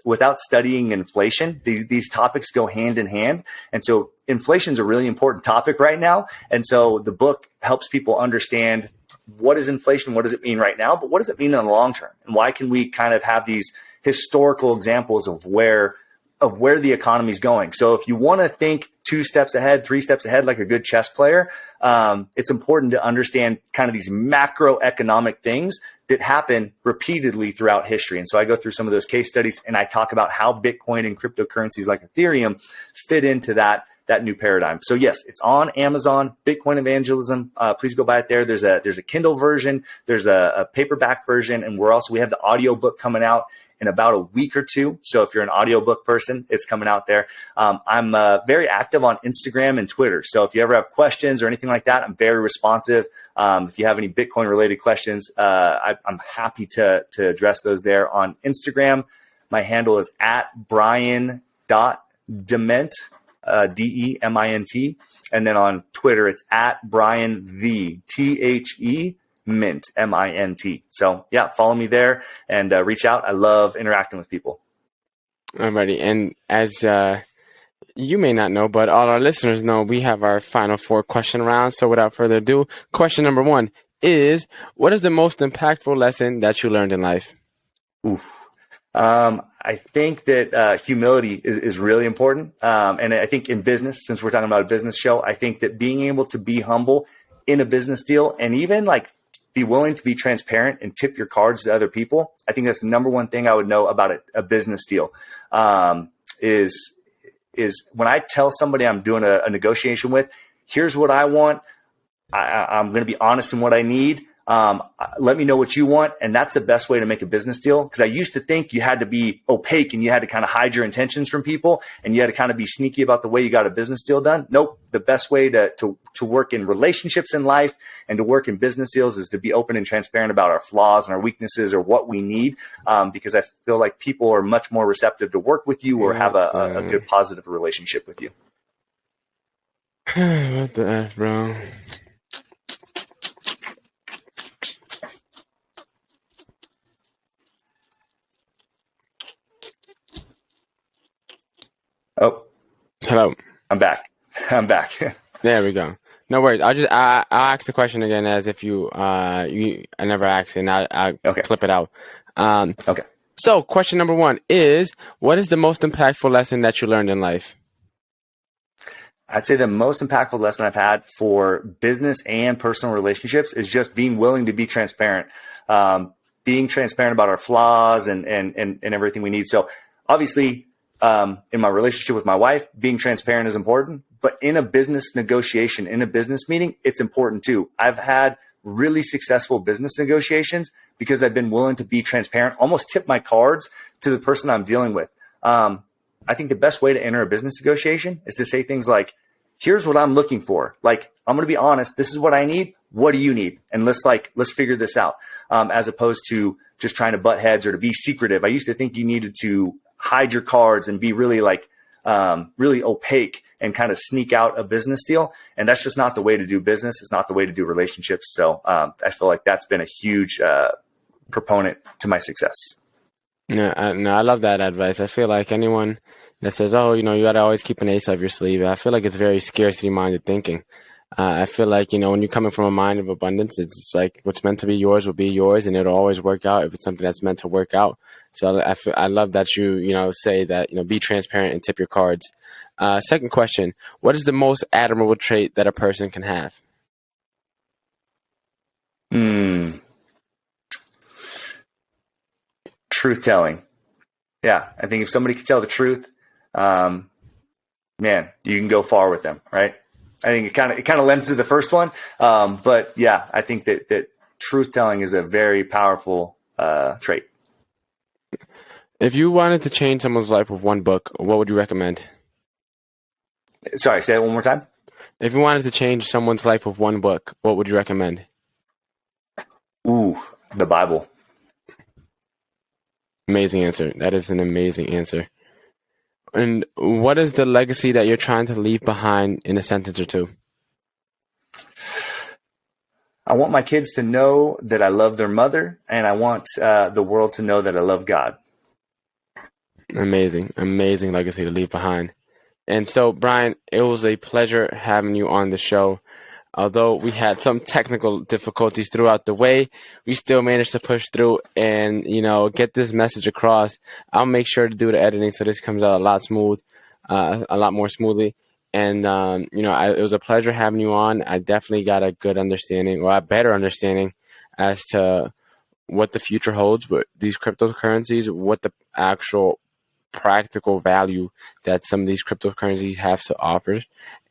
without studying inflation. These topics go hand in hand. And so inflation is a really important topic right now. And so the book helps people understand what is inflation, what does it mean right now, but what does it mean in the long term? And why can we kind of have these historical examples of where the economy is going? So if you want to think 2 steps ahead, 3 steps ahead, like a good chess player, it's important to understand kind of these macroeconomic things that happen repeatedly throughout history. And so I go through some of those case studies and I talk about how Bitcoin and cryptocurrencies like Ethereum fit into that new paradigm. So yes, it's on Amazon, Bitcoin Evangelism. Please go buy it there. There's a Kindle version, there's a paperback version, and we have the audio book coming out in about a week or 2. So if you're an audiobook person, it's coming out there. I'm very active on Instagram and Twitter. So if you ever have questions or anything like that, I'm very responsive. If you have any Bitcoin related questions, I'm happy to address those there on Instagram. My handle is @Brian.Dement, DEMINT. And then on Twitter, it's @BrianThe, THE Mint, MINT. So yeah, follow me there and reach out. I love interacting with people. Alrighty. And as you may not know, but all our listeners know, we have our final 4 question round. So without further ado, question number 1 is, what is the most impactful lesson that you learned in life? Oof. I think that humility is really important. And I think in business, since we're talking about a business show, I think that being able to be humble in a business deal and even like be willing to be transparent and tip your cards to other people. I think that's the number one thing I would know about a business deal, is when I tell somebody I'm doing a negotiation with, here's what I want. I'm going to be honest in what I need. Let me know what you want. And that's the best way to make a business deal. Because I used to think you had to be opaque and you had to kind of hide your intentions from people and you had to kind of be sneaky about the way you got a business deal done. Nope. The best way to work in relationships in life and to work in business deals is to be open and transparent about our flaws and our weaknesses or what we need. Because I feel like people are much more receptive to work with you or have a good positive relationship with you. What the F, bro? Oh, hello. I'm back. There we go. No worries. I'll ask the question again as if I never asked it, and I'll Okay. clip it out. Okay. So question number 1 is, what is the most impactful lesson that you learned in life? I'd say the most impactful lesson I've had for business and personal relationships is just being willing to be transparent, being transparent about our flaws and everything we need. So obviously, in my relationship with my wife, being transparent is important, but in a business negotiation, in a business meeting, it's important too. I've had really successful business negotiations because I've been willing to be transparent, almost tip my cards to the person I'm dealing with. I think the best way to enter a business negotiation is to say things like, here's what I'm looking for. Like, I'm going to be honest. This is what I need. What do you need? And let's figure this out. As opposed to just trying to butt heads or to be secretive. I used to think you needed to hide your cards and be really really opaque and kind of sneak out a business deal. And that's just not the way to do business. It's not the way to do relationships. So I feel like that's been a huge proponent to my success. No, I love that advice. I feel like anyone that says, oh, you got to always keep an ace up your sleeve, I feel like it's very scarcity-minded thinking. I feel like, when you're coming from a mind of abundance, it's like what's meant to be yours will be yours, and it'll always work out if it's something that's meant to work out. So I love that you say that, be transparent and tip your cards. Second question, what is the most admirable trait that a person can have? Truth telling. Yeah, I think if somebody can tell the truth, man, you can go far with them, right? I think it kind of lends to the first one, but yeah, I think that truth telling is a very powerful trait. If you wanted to change someone's life with one book, what would you recommend? Sorry, say that one more time. If you wanted to change someone's life with one book, what would you recommend? Ooh, the Bible. Amazing answer. That is an amazing answer. And what is the legacy that you're trying to leave behind in a sentence or two? I want my kids to know that I love their mother, and I want the world to know that I love God. Amazing legacy to leave behind. And so, Brian, it was a pleasure having you on the show. Although we had some technical difficulties throughout the way, we still managed to push through and, get this message across. I'll make sure to do the editing so this comes out a lot more smoothly. And, it was a pleasure having you on. I definitely got a good understanding, or a better understanding as to what the future holds with these cryptocurrencies, what the actual practical value that some of these cryptocurrencies have to offer.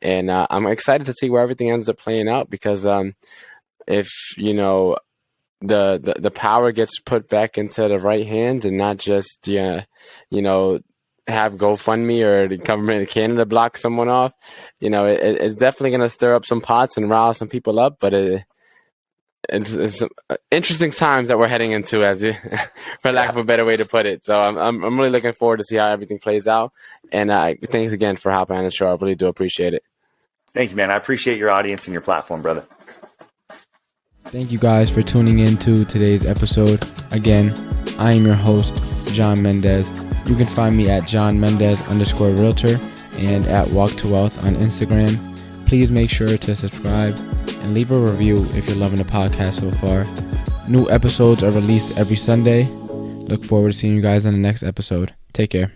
And I'm excited to see where everything ends up playing out, because if, the power gets put back into the right hands and not just, have GoFundMe or the government of Canada block someone off, it's definitely going to stir up some pots and rile some people up. But it's interesting times that we're heading into, for lack of a better way to put it. So I'm really looking forward to see how everything plays out. And thanks again for hopping on the show. I really do appreciate it. Thank you, man. I appreciate your audience and your platform, brother. Thank you guys for tuning in to today's episode. Again, I am your host, John Mendez. You can find me at JohnMendez_realtor and at Walk to Wealth on Instagram. Please make sure to subscribe and leave a review if you're loving the podcast so far. New episodes are released every Sunday. Look forward to seeing you guys on the next episode. Take care.